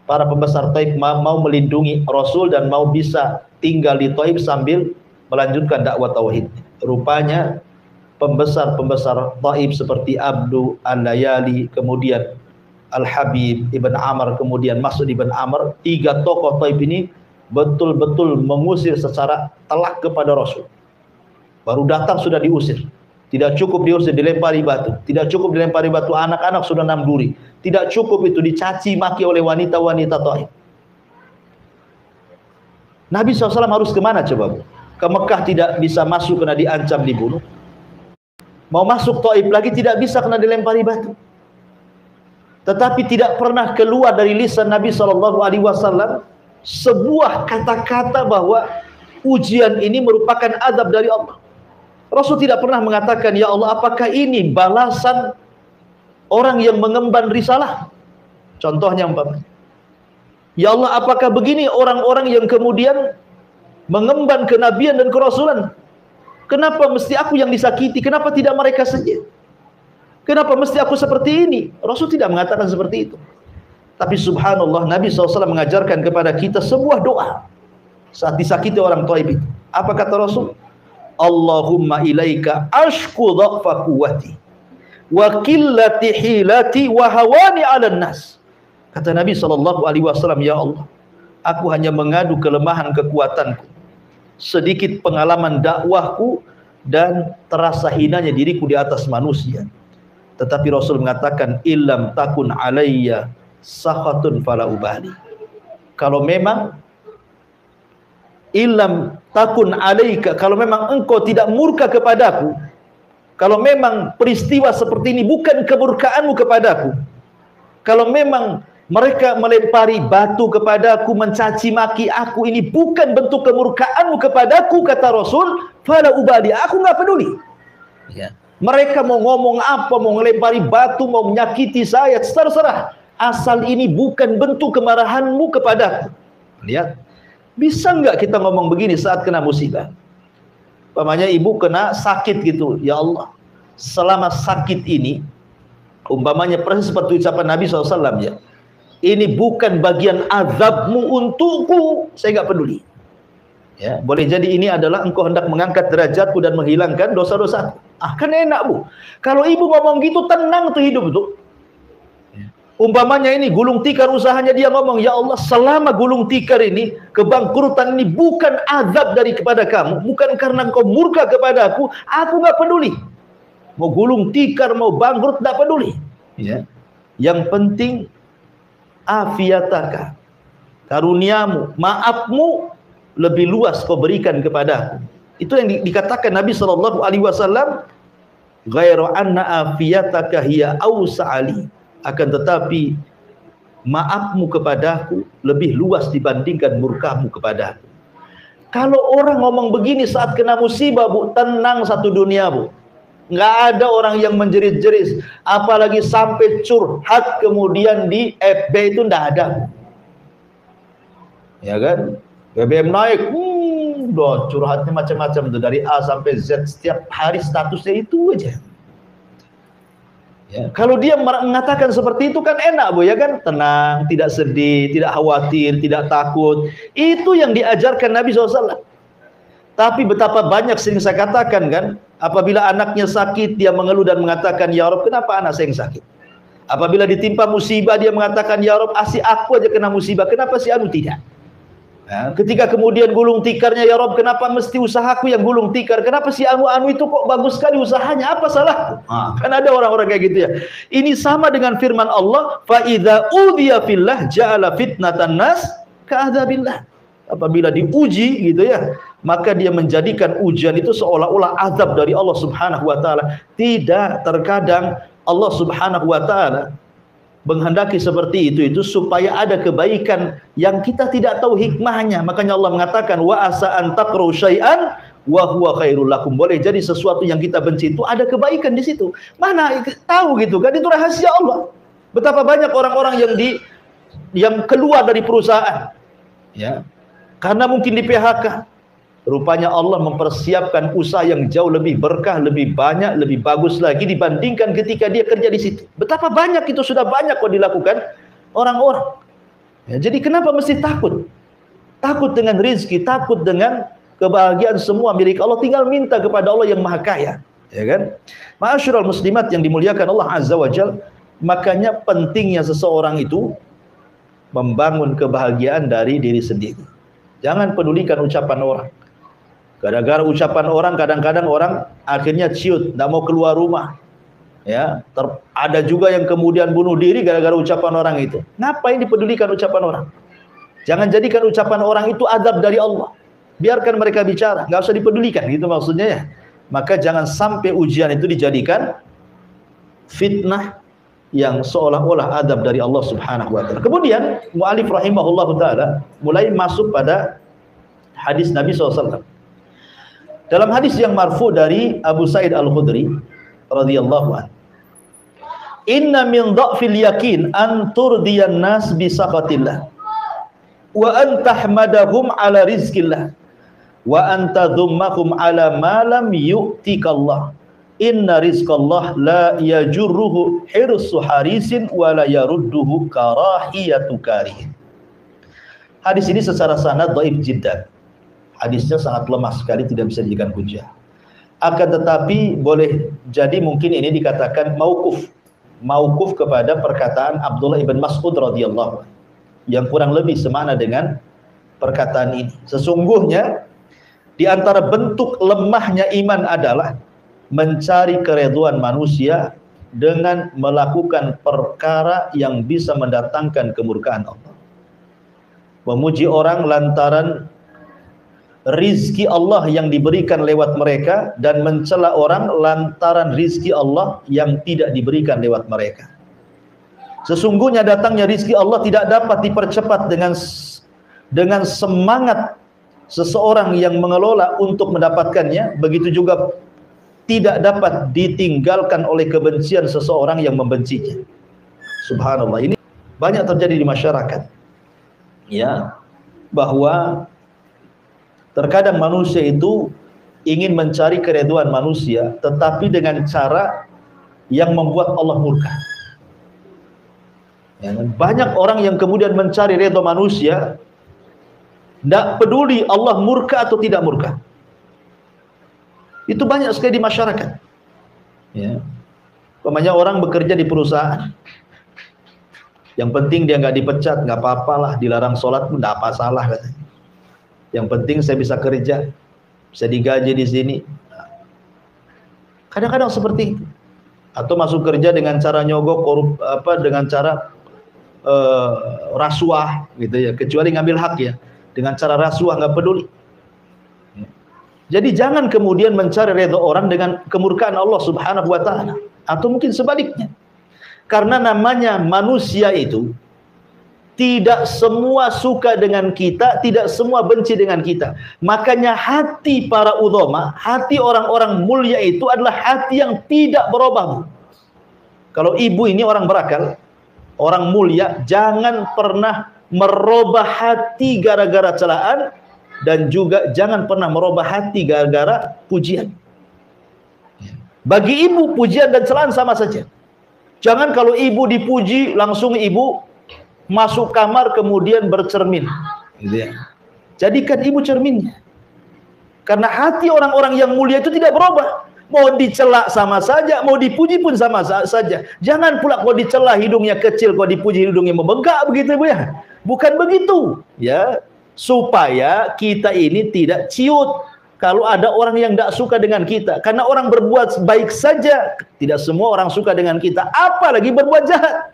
para pembesar Thaif mau melindungi Rasul dan mau bisa tinggal di Thaif sambil melanjutkan dakwah tauhid. Rupanya pembesar-pembesar Thaif seperti Abdu Al-Layali, kemudian Al-Habib Ibn Amr, kemudian Mas'ud Ibn Amr, 3 tokoh Thaif ini betul-betul mengusir secara telak kepada Rasul. Baru datang sudah diusir. Tidak cukup diusir, dilempari batu. Tidak cukup dilempari batu, anak-anak sudah 6 duri. Tidak cukup itu, dicaci maki oleh wanita-wanita Thaif. Nabi SAW harus kemana coba? Ke Mekah tidak bisa masuk karena diancam dibunuh. Mau masuk Thaif lagi tidak bisa karena dilempari batu. Tetapi tidak pernah keluar dari lisan Nabi SAW sebuah kata-kata bahwa ujian ini merupakan azab dari Allah. Rasul tidak pernah mengatakan, ya Allah, apakah ini balasan orang yang mengemban risalah? Contohnya umpamanya, ya Allah, apakah begini orang-orang yang kemudian mengemban kenabian dan kerasulan? Kenapa mesti aku yang disakiti? Kenapa tidak mereka saja? Kenapa mesti aku seperti ini? Rasul tidak mengatakan seperti itu. Tapi subhanallah, Nabi SAW mengajarkan kepada kita sebuah doa saat disakiti orang Thaif. Apa kata Rasul? Allahumma ilaika ashku dha'fa quwwati wa qillati hilati wa hawani 'alan nas. Kata Nabi SAW, ya Allah, aku hanya mengadu kelemahan kekuatanku, sedikit pengalaman dakwahku, dan terasa hinanya diriku di atas manusia. Tetapi Rasul mengatakan, illam takun alayya sakhatun fala ubali. Kalau memang illam takun alaika, kalau memang engkau tidak murka kepadaku, kalau memang peristiwa seperti ini bukan kemurkaanmu kepadaku, kalau memang mereka melempari batu kepadaku, mencaci maki aku, ini bukan bentuk kemurkaanmu kepadaku, kata Rasul, fala ubali, aku nggak peduli. Ya. Mereka mau ngomong apa, mau melempari batu, mau menyakiti saya, terserah. Asal ini bukan bentuk kemarahanmu kepadaku. Lihat, bisa nggak kita ngomong begini saat kena musibah? Umpamanya ibu kena sakit gitu, ya Allah, selama sakit ini, umpamanya persis seperti ucapan Nabi SAW, ya, ini bukan bagian azabmu untukku, saya nggak peduli. Ya, boleh jadi ini adalah engkau hendak mengangkat derajatku dan menghilangkan dosa-dosaku. Ah, kan enak, Bu. Kalau ibu ngomong gitu, tenang tuh hidup tuh. Umpamanya ini gulung tikar usahanya, dia ngomong, ya Allah, selama gulung tikar ini, kebangkrutan ini bukan azab dari kepada kamu, bukan karena engkau murka kepada aku nggak peduli. Mau gulung tikar, mau bangkrut, nggak peduli. Ya. Yang penting afiataka, karuniamu, maafmu lebih luas kau berikan kepadaku. Itu yang dikatakan Nabi SAW, ghairu anna afiyataka hiya awsa'ali, akan tetapi maafmu kepadaku lebih luas dibandingkan murkamu kepadaku. Kalau orang ngomong begini saat kena musibah, Bu, tenang satu dunia, Bu. Nggak ada orang yang menjerit-jerit, apalagi sampai curhat kemudian di FB, itu nggak ada. Ya kan? BBM naik, udah curhatnya macam-macam tuh, dari A sampai Z, setiap hari statusnya itu aja. Ya, kalau dia mengatakan seperti itu kan enak, Bu, ya kan? Tenang, tidak sedih, tidak khawatir, tidak takut. Itu yang diajarkan Nabi SAW. Tapi betapa banyak sering saya katakan kan, apabila anaknya sakit, dia mengeluh dan mengatakan, "Ya Rabb, kenapa anak saya yang sakit?" Apabila ditimpa musibah, dia mengatakan, "Ya Rabb, asih aku aja kena musibah, kenapa si anu tidak?" Nah, ketika kemudian gulung tikarnya, "Ya Rob, kenapa mesti usahaku yang gulung tikar? Kenapa si anu-anu itu kok bagus sekali usahanya? Apa salahku?" Kan ada orang-orang kayak gitu ya. Ini sama dengan firman Allah, "Fa idza udhiya fillah ja'ala fitnatan nas ka'adzabillah." Apabila diuji gitu ya, maka dia menjadikan ujian itu seolah-olah azab dari Allah Subhanahu wa taala. Tidak, terkadang Allah Subhanahu wa taala menghendaki seperti itu supaya ada kebaikan yang kita tidak tahu hikmahnya. Makanya Allah mengatakan, wa asa an taqru syai'an wa huwa khairul lakum. Boleh jadi sesuatu yang kita benci itu ada kebaikan di situ. Mana tahu gitu kan, itu rahasia Allah. Betapa banyak orang-orang yang keluar dari perusahaan ya, karena mungkin di PHK. Rupanya Allah mempersiapkan usaha yang jauh lebih berkah, lebih banyak, lebih bagus lagi dibandingkan ketika dia kerja di situ. Betapa banyak itu sudah banyak kok dilakukan orang-orang. Ya, jadi kenapa mesti takut? Takut dengan rezeki, takut dengan kebahagiaan semua milik Allah. Tinggal minta kepada Allah yang Maha Kaya, ya kan? Ma'asyiral muslimat yang dimuliakan Allah Azza wa Jalla, makanya pentingnya seseorang itu membangun kebahagiaan dari diri sendiri. Jangan pedulikan ucapan orang. Gara-gara ucapan orang, kadang-kadang orang akhirnya ciut, tidak mau keluar rumah. Ya, ada juga yang kemudian bunuh diri gara-gara ucapan orang itu. Ngapain dipedulikan ucapan orang? Jangan jadikan ucapan orang itu adab dari Allah. Biarkan mereka bicara, nggak usah dipedulikan, gitu maksudnya ya. Maka jangan sampai ujian itu dijadikan fitnah yang seolah-olah adab dari Allah Subhanahu wa taala. Kemudian mu'alif rahimahullahu taala mulai masuk pada hadis Nabi SAW. Dalam hadis yang marfu dari Abu Sa'id Al-Khudri radhiyallahu anhu, "Inna min dha'fil yakin an turdiyan nas bi saqatillah wa an tahmadahum ala rizqillah wa an tadhummahum ala ma lam yu'tikallah. Inna rizqallah la yajurruhu hirsu harisin wa la yarudduhu karahiyatu karihin." Hadis ini secara sanad dhaif jiddan. Hadisnya sangat lemah sekali, tidak bisa dijadikan hujjah. Akan tetapi boleh jadi mungkin ini dikatakan mauquf kepada perkataan Abdullah ibn Mas'ud radhiyallahu anhu, yang kurang lebih semana dengan perkataan ini. Sesungguhnya di antara bentuk lemahnya iman adalah mencari keridhaan manusia dengan melakukan perkara yang bisa mendatangkan kemurkaan Allah. Memuji orang lantaran rizki Allah yang diberikan lewat mereka, dan mencela orang lantaran rizki Allah yang tidak diberikan lewat mereka. Sesungguhnya datangnya rizki Allah tidak dapat dipercepat dengan semangat seseorang yang mengelola untuk mendapatkannya. Begitu juga tidak dapat ditinggalkan oleh kebencian seseorang yang membencinya. Subhanallah, ini banyak terjadi di masyarakat ya, bahwa terkadang manusia itu ingin mencari keridhaan manusia, tetapi dengan cara yang membuat Allah murka. Ya, banyak orang yang kemudian mencari ridha manusia, tidak peduli Allah murka atau tidak murka. Itu banyak sekali di masyarakat. Ya, umpamanya orang bekerja di perusahaan, yang penting dia nggak dipecat, nggak apa-apalah, dilarang sholat pun nggak apa salah katanya. Yang penting saya bisa kerja, bisa digaji di sini. Kadang-kadang seperti itu. Atau masuk kerja dengan cara nyogok, dengan cara rasuah gitu ya, kecuali ngambil hak ya. Dengan cara rasuah nggak peduli. Jadi jangan kemudian mencari redha orang dengan kemurkaan Allah Subhanahu wa taala, atau mungkin sebaliknya. Karena namanya manusia itu tidak semua suka dengan kita, tidak semua benci dengan kita. Makanya hati para ulama, hati orang-orang mulia itu adalah hati yang tidak berubah. Kalau ibu ini orang berakal, orang mulia, jangan pernah merubah hati gara-gara celaan, dan juga jangan pernah merubah hati gara-gara pujian. Bagi ibu, pujian dan celaan sama saja. Jangan kalau ibu dipuji langsung ibu masuk kamar kemudian bercermin. Gitu ya. Jadikan ibu cerminnya. Karena hati orang-orang yang mulia itu tidak berubah. Mau dicela sama saja, mau dipuji pun sama saja. Jangan pula kalau dicela hidungnya kecil, kalau dipuji hidungnya membengkak begitu Bu ya. Bukan begitu, ya. Supaya kita ini tidak ciut kalau ada orang yang tidak suka dengan kita. Karena orang berbuat baik saja, tidak semua orang suka dengan kita, apalagi berbuat jahat.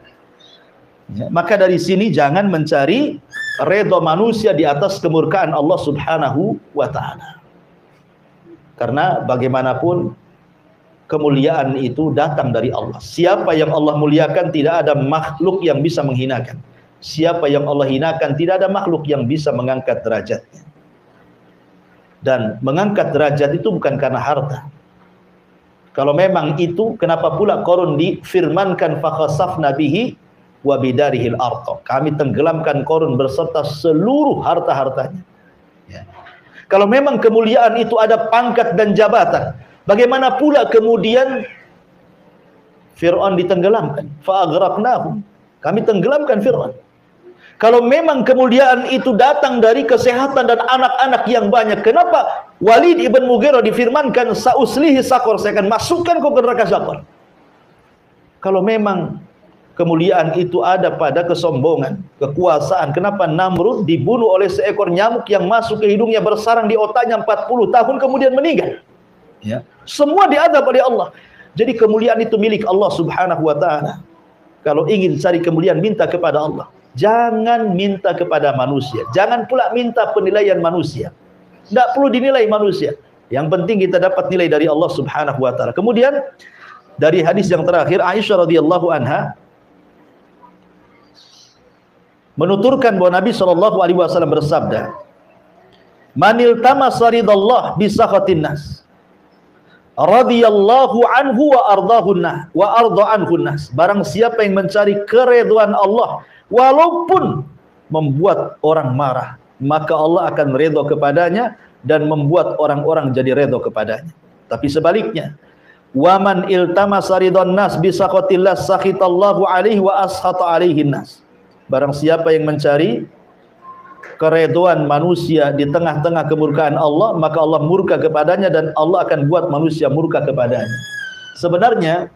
Ya, maka dari sini jangan mencari redha manusia di atas kemurkaan Allah Subhanahu wa ta'ala. Karena bagaimanapun kemuliaan itu datang dari Allah. Siapa yang Allah muliakan, tidak ada makhluk yang bisa menghinakan. Siapa yang Allah hinakan, tidak ada makhluk yang bisa mengangkat derajatnya. Dan mengangkat derajat itu bukan karena harta. Kalau memang itu, kenapa pula Qarun difirmankan fakhasafna bihi wa bidarihil ardh. Kami tenggelamkan Qarun berserta seluruh harta-hartanya. Ya. Kalau memang kemuliaan itu ada pangkat dan jabatan, bagaimana pula kemudian Fir'aun ditenggelamkan? Fa'aghraqnahum. Kami tenggelamkan Fir'aun. Kalau memang kemuliaan itu datang dari kesehatan dan anak-anak yang banyak, kenapa Walid ibn Mughirah difirmankan sa'uslihi saqar, saya akan masukkan kau ke neraka saqar? Kalau memang kemuliaan itu ada pada kesombongan, kekuasaan, kenapa Namrud dibunuh oleh seekor nyamuk yang masuk ke hidungnya, bersarang di otaknya 40 tahun kemudian meninggal? Ya. Semua diadab oleh Allah. Jadi kemuliaan itu milik Allah Subhanahu wa ta'ala. Kalau ingin cari kemuliaan, minta kepada Allah. Jangan minta kepada manusia. Jangan pula minta penilaian manusia. Tidak perlu dinilai manusia. Yang penting kita dapat nilai dari Allah Subhanahu wa ta'ala. Kemudian dari hadis yang terakhir, Aisyah radhiyallahu anha menuturkan bahwa Nabi SAW bersabda, "Manil tamassaridallah bisakhatin nas, radhiyallahu anhu wa ardahun nas wa arda anhun nas." Barang siapa yang mencari keridhaan Allah walaupun membuat orang marah, maka Allah akan redha kepadanya dan membuat orang-orang jadi redha kepadanya. Tapi sebaliknya, waman iltamasa ridwan nas bisaqatillah sakhitallahu alaihi wa ashata alaihin nas. Barang siapa yang mencari keridhaan manusia di tengah-tengah kemurkaan Allah, maka Allah murka kepadanya dan Allah akan buat manusia murka kepadanya. Sebenarnya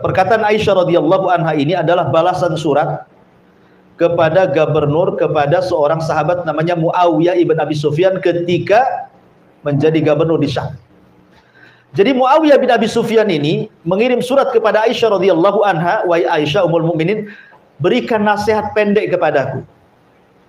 perkataan Aisyah radhiyallahu anha ini adalah balasan surat kepada gubernur, kepada seorang sahabat namanya Muawiyah ibn Abi Sufyan ketika menjadi gubernur di Syam. Jadi Muawiyah bin Abi Sufyan ini mengirim surat kepada Aisyah radhiyallahu anha, "Wahai Aisyah ummul mukminin, berikan nasihat pendek kepadaku.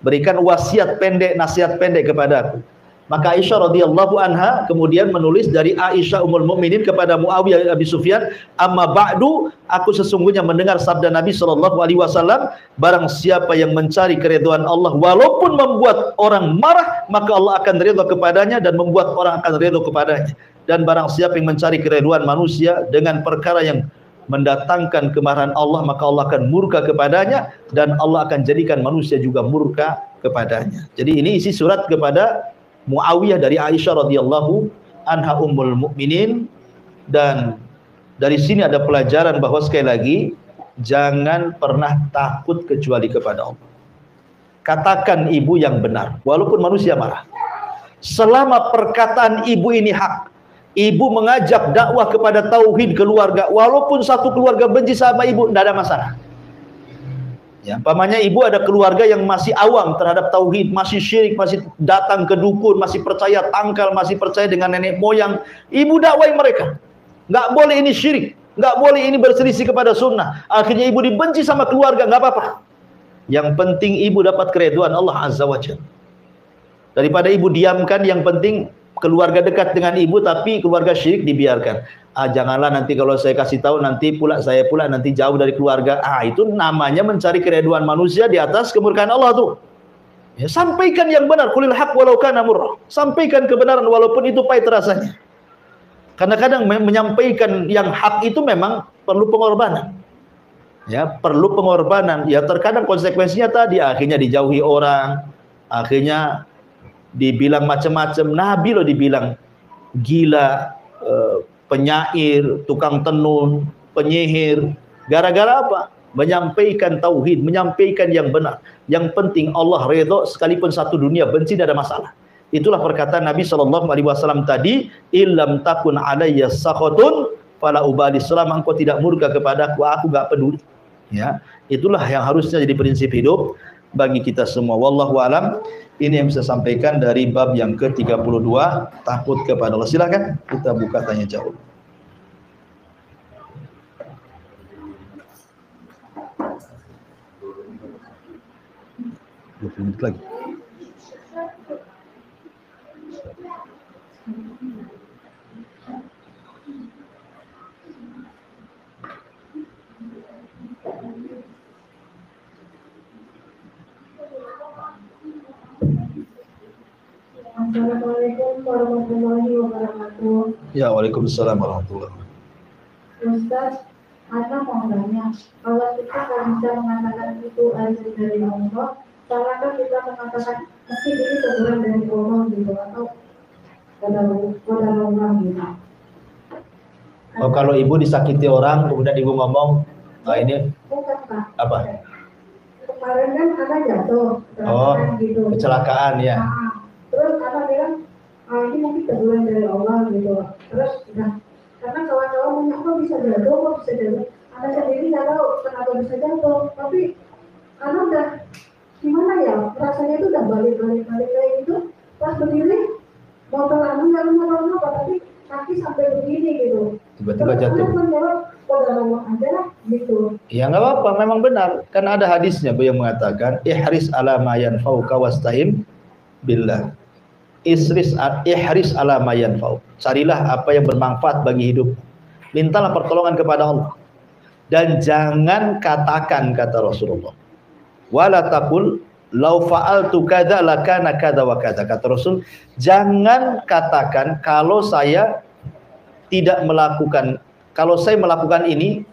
Berikan wasiat pendek, nasihat pendek kepadaku." Maka Aisyah radhiyallahu anha kemudian menulis dari Aisyah ummul mukminin kepada Muawiyah bin Abi Sufyan, "Amma ba'du, aku sesungguhnya mendengar sabda Nabi sallallahu alaihi wasallam, barang siapa yang mencari keridhaan Allah walaupun membuat orang marah, maka Allah akan ridha kepadanya dan membuat orang akan ridha kepadanya. Dan barang siapa yang mencari keridhaan manusia dengan perkara yang mendatangkan kemarahan Allah, maka Allah akan murka kepadanya dan Allah akan jadikan manusia juga murka kepadanya." Jadi ini isi surat kepada Muawiyah dari Aisyah radhiyallahu anha ummul mukminin. Dan dari sini ada pelajaran bahwa sekali lagi jangan pernah takut kecuali kepada Allah. Katakan ibu yang benar walaupun manusia marah. Selama perkataan ibu ini hak, ibu mengajak dakwah kepada tauhid keluarga, walaupun satu keluarga benci sama ibu, tidak ada masalah. Ya, umpamanya ibu ada keluarga yang masih awam terhadap tauhid, masih syirik, masih datang ke dukun, masih percaya tangkal, masih percaya dengan nenek moyang, ibu dakwai mereka. Nggak boleh ini syirik, nggak boleh ini berselisih kepada sunnah. Akhirnya ibu dibenci sama keluarga, nggak apa-apa. Yang penting ibu dapat keridhaan Allah Azza wa Jalla. Daripada ibu diamkan, yang penting keluarga dekat dengan ibu tapi keluarga syirik dibiarkan. Janganlah nanti kalau saya kasih tahu nanti pula saya pula nanti jauh dari keluarga. Itu namanya mencari keridhaan manusia di atas kemurkaan Allah tuh. Ya, sampaikan yang benar, qulil haq walau kana murra. Sampaikan kebenaran walaupun itu pahit rasanya. Kadang-kadang menyampaikan yang hak itu memang perlu pengorbanan. Ya, perlu pengorbanan. Ya, terkadang konsekuensinya tadi akhirnya dijauhi orang, akhirnya dibilang macam-macam. Nabi loh dibilang gila, penyair, tukang tenun, penyihir. Gara-gara apa? Menyampaikan tauhid, menyampaikan yang benar. Yang penting Allah redha, sekalipun satu dunia benci, tidak ada masalah. Itulah perkataan Nabi SAW tadi, illam takun alayya sakhatun fala ubali, selama engkau tidak murka kepadaku, aku gak peduli. Ya, itulah yang harusnya jadi prinsip hidup bagi kita semua. Wallahu alam. Ini yang bisa sampaikan dari bab yang ke-32, takut kepada Allah. Silakan kita buka tanya jawab. Menit lagi. Assalamualaikum warahmatullahi wabarakatuh. Ya, waalaikumsalam warahmatullahi wabarakatuh. Ustaz, Ana mau tanya, kalau kita nggak bisa mengatakan itu azab dari Allah, salahkah kita mengatakan meski ini teguran dari Allah gitu, atau pada Allah gitu? Oh, kalau ibu disakiti orang, kemudian ibu ngomong, nah ini bukan, Pak. apa? Kemarin kan Ana jatuh, gitu. Kecelakaan ya. Nah, terus Ana bilang, ini mungkin teguran dari Allah gitu. Terus udah, karena kawan-kawan punya kok bisa jatuh. Ana sendiri nggak tahu kenapa bisa jatuh, tapi Ana udah gimana ya, rasanya itu udah balik kayak gitu. Pas berdiri, motor Ana nggak apa, tapi kaki sampai begini gitu. Tiba-tiba jatuh. Terus Ana menjawab, pada Allah aja lah gitu. Ya nggak apa-apa, memang benar. Karena ada hadisnya yang mengatakan, ihris ala ma yanfa'uka wasta'in billah. Ihris ala ma yanfa'uk. Carilah apa yang bermanfaat bagi hidup. Mintalah pertolongan kepada Allah. Dan jangan katakan, kata Rasulullah, wala taqul law fa'altu kadza lakana kadza wa kadza. Kata Rasul, jangan katakan kalau saya tidak melakukan, kalau saya melakukan ini,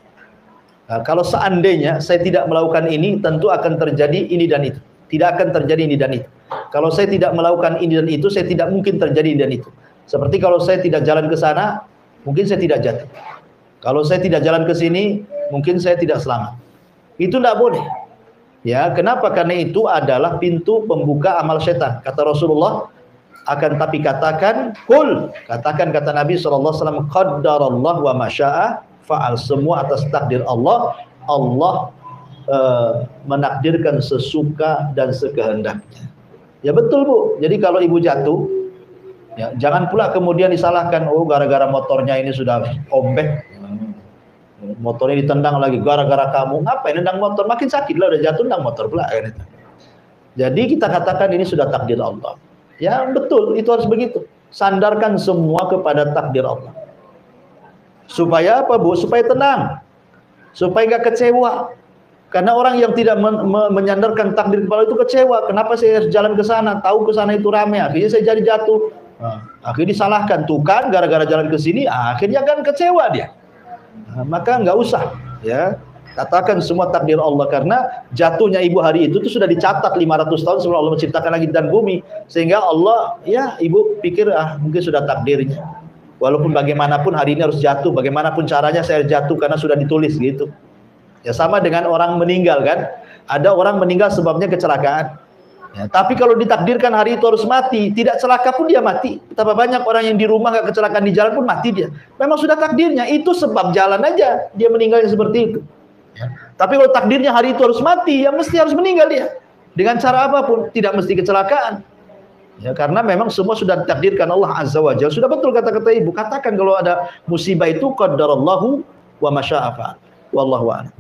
kalau seandainya saya tidak melakukan ini, tentu akan terjadi ini dan itu. Tidak akan terjadi ini dan itu. Kalau saya tidak melakukan ini dan itu, saya tidak mungkin terjadi ini dan itu. Seperti kalau saya tidak jalan ke sana, mungkin saya tidak jatuh. Kalau saya tidak jalan ke sini, mungkin saya tidak selamat. Itu tidak boleh. Ya, kenapa? Karena itu adalah pintu pembuka amal setan. Kata Rasulullah, akan tapi katakan, kul, katakan, kata Nabi SAW, qaddarallah wa masya'a fa'al. Semua atas takdir Allah. Allah menakdirkan sesuka dan sekehendaknya. Ya betul, Bu. Jadi kalau ibu jatuh, ya jangan pula kemudian disalahkan, oh gara-gara motornya ini sudah ombek, motornya ditendang lagi gara-gara kamu. Ngapain nendang motor? Makin sakit lah, udah jatuh nendang motor pula. Jadi kita katakan ini sudah takdir Allah. Ya betul, itu harus begitu. Sandarkan semua kepada takdir Allah. Supaya apa, Bu? Supaya tenang. Supaya gak kecewa. Karena orang yang tidak menyandarkan takdir kepada itu kecewa. Kenapa saya harus jalan ke sana? Tahu ke sana itu ramai, akhirnya saya jadi jatuh. Akhirnya disalahkan. Tuh kan gara-gara jalan ke sini, akhirnya kan kecewa dia. Maka nggak usah, ya. Katakan semua takdir Allah, karena jatuhnya ibu hari itu tuh sudah dicatat 500 tahun sebelum Allah menciptakan langit dan bumi. Sehingga Allah, ya ibu pikir mungkin sudah takdirnya. Walaupun bagaimanapun hari ini harus jatuh, bagaimanapun caranya saya jatuh karena sudah ditulis gitu. Ya sama dengan orang meninggal kan. Ada orang meninggal sebabnya kecelakaan. Ya, tapi kalau ditakdirkan hari itu harus mati, tidak celaka pun dia mati. Betapa banyak orang yang di rumah nggak kecelakaan di jalan pun mati dia. Memang sudah takdirnya, itu sebab jalan aja dia meninggalnya seperti itu. Ya. Tapi kalau takdirnya hari itu harus mati, ya mesti harus meninggal dia. Dengan cara apapun, tidak mesti kecelakaan. Ya, karena memang semua sudah ditakdirkan Allah Azza wa Jalla. Sudah betul kata-kata ibu. Katakan kalau ada musibah itu qaddarallahu wa masya'a fa'al. Wallahu a'lam.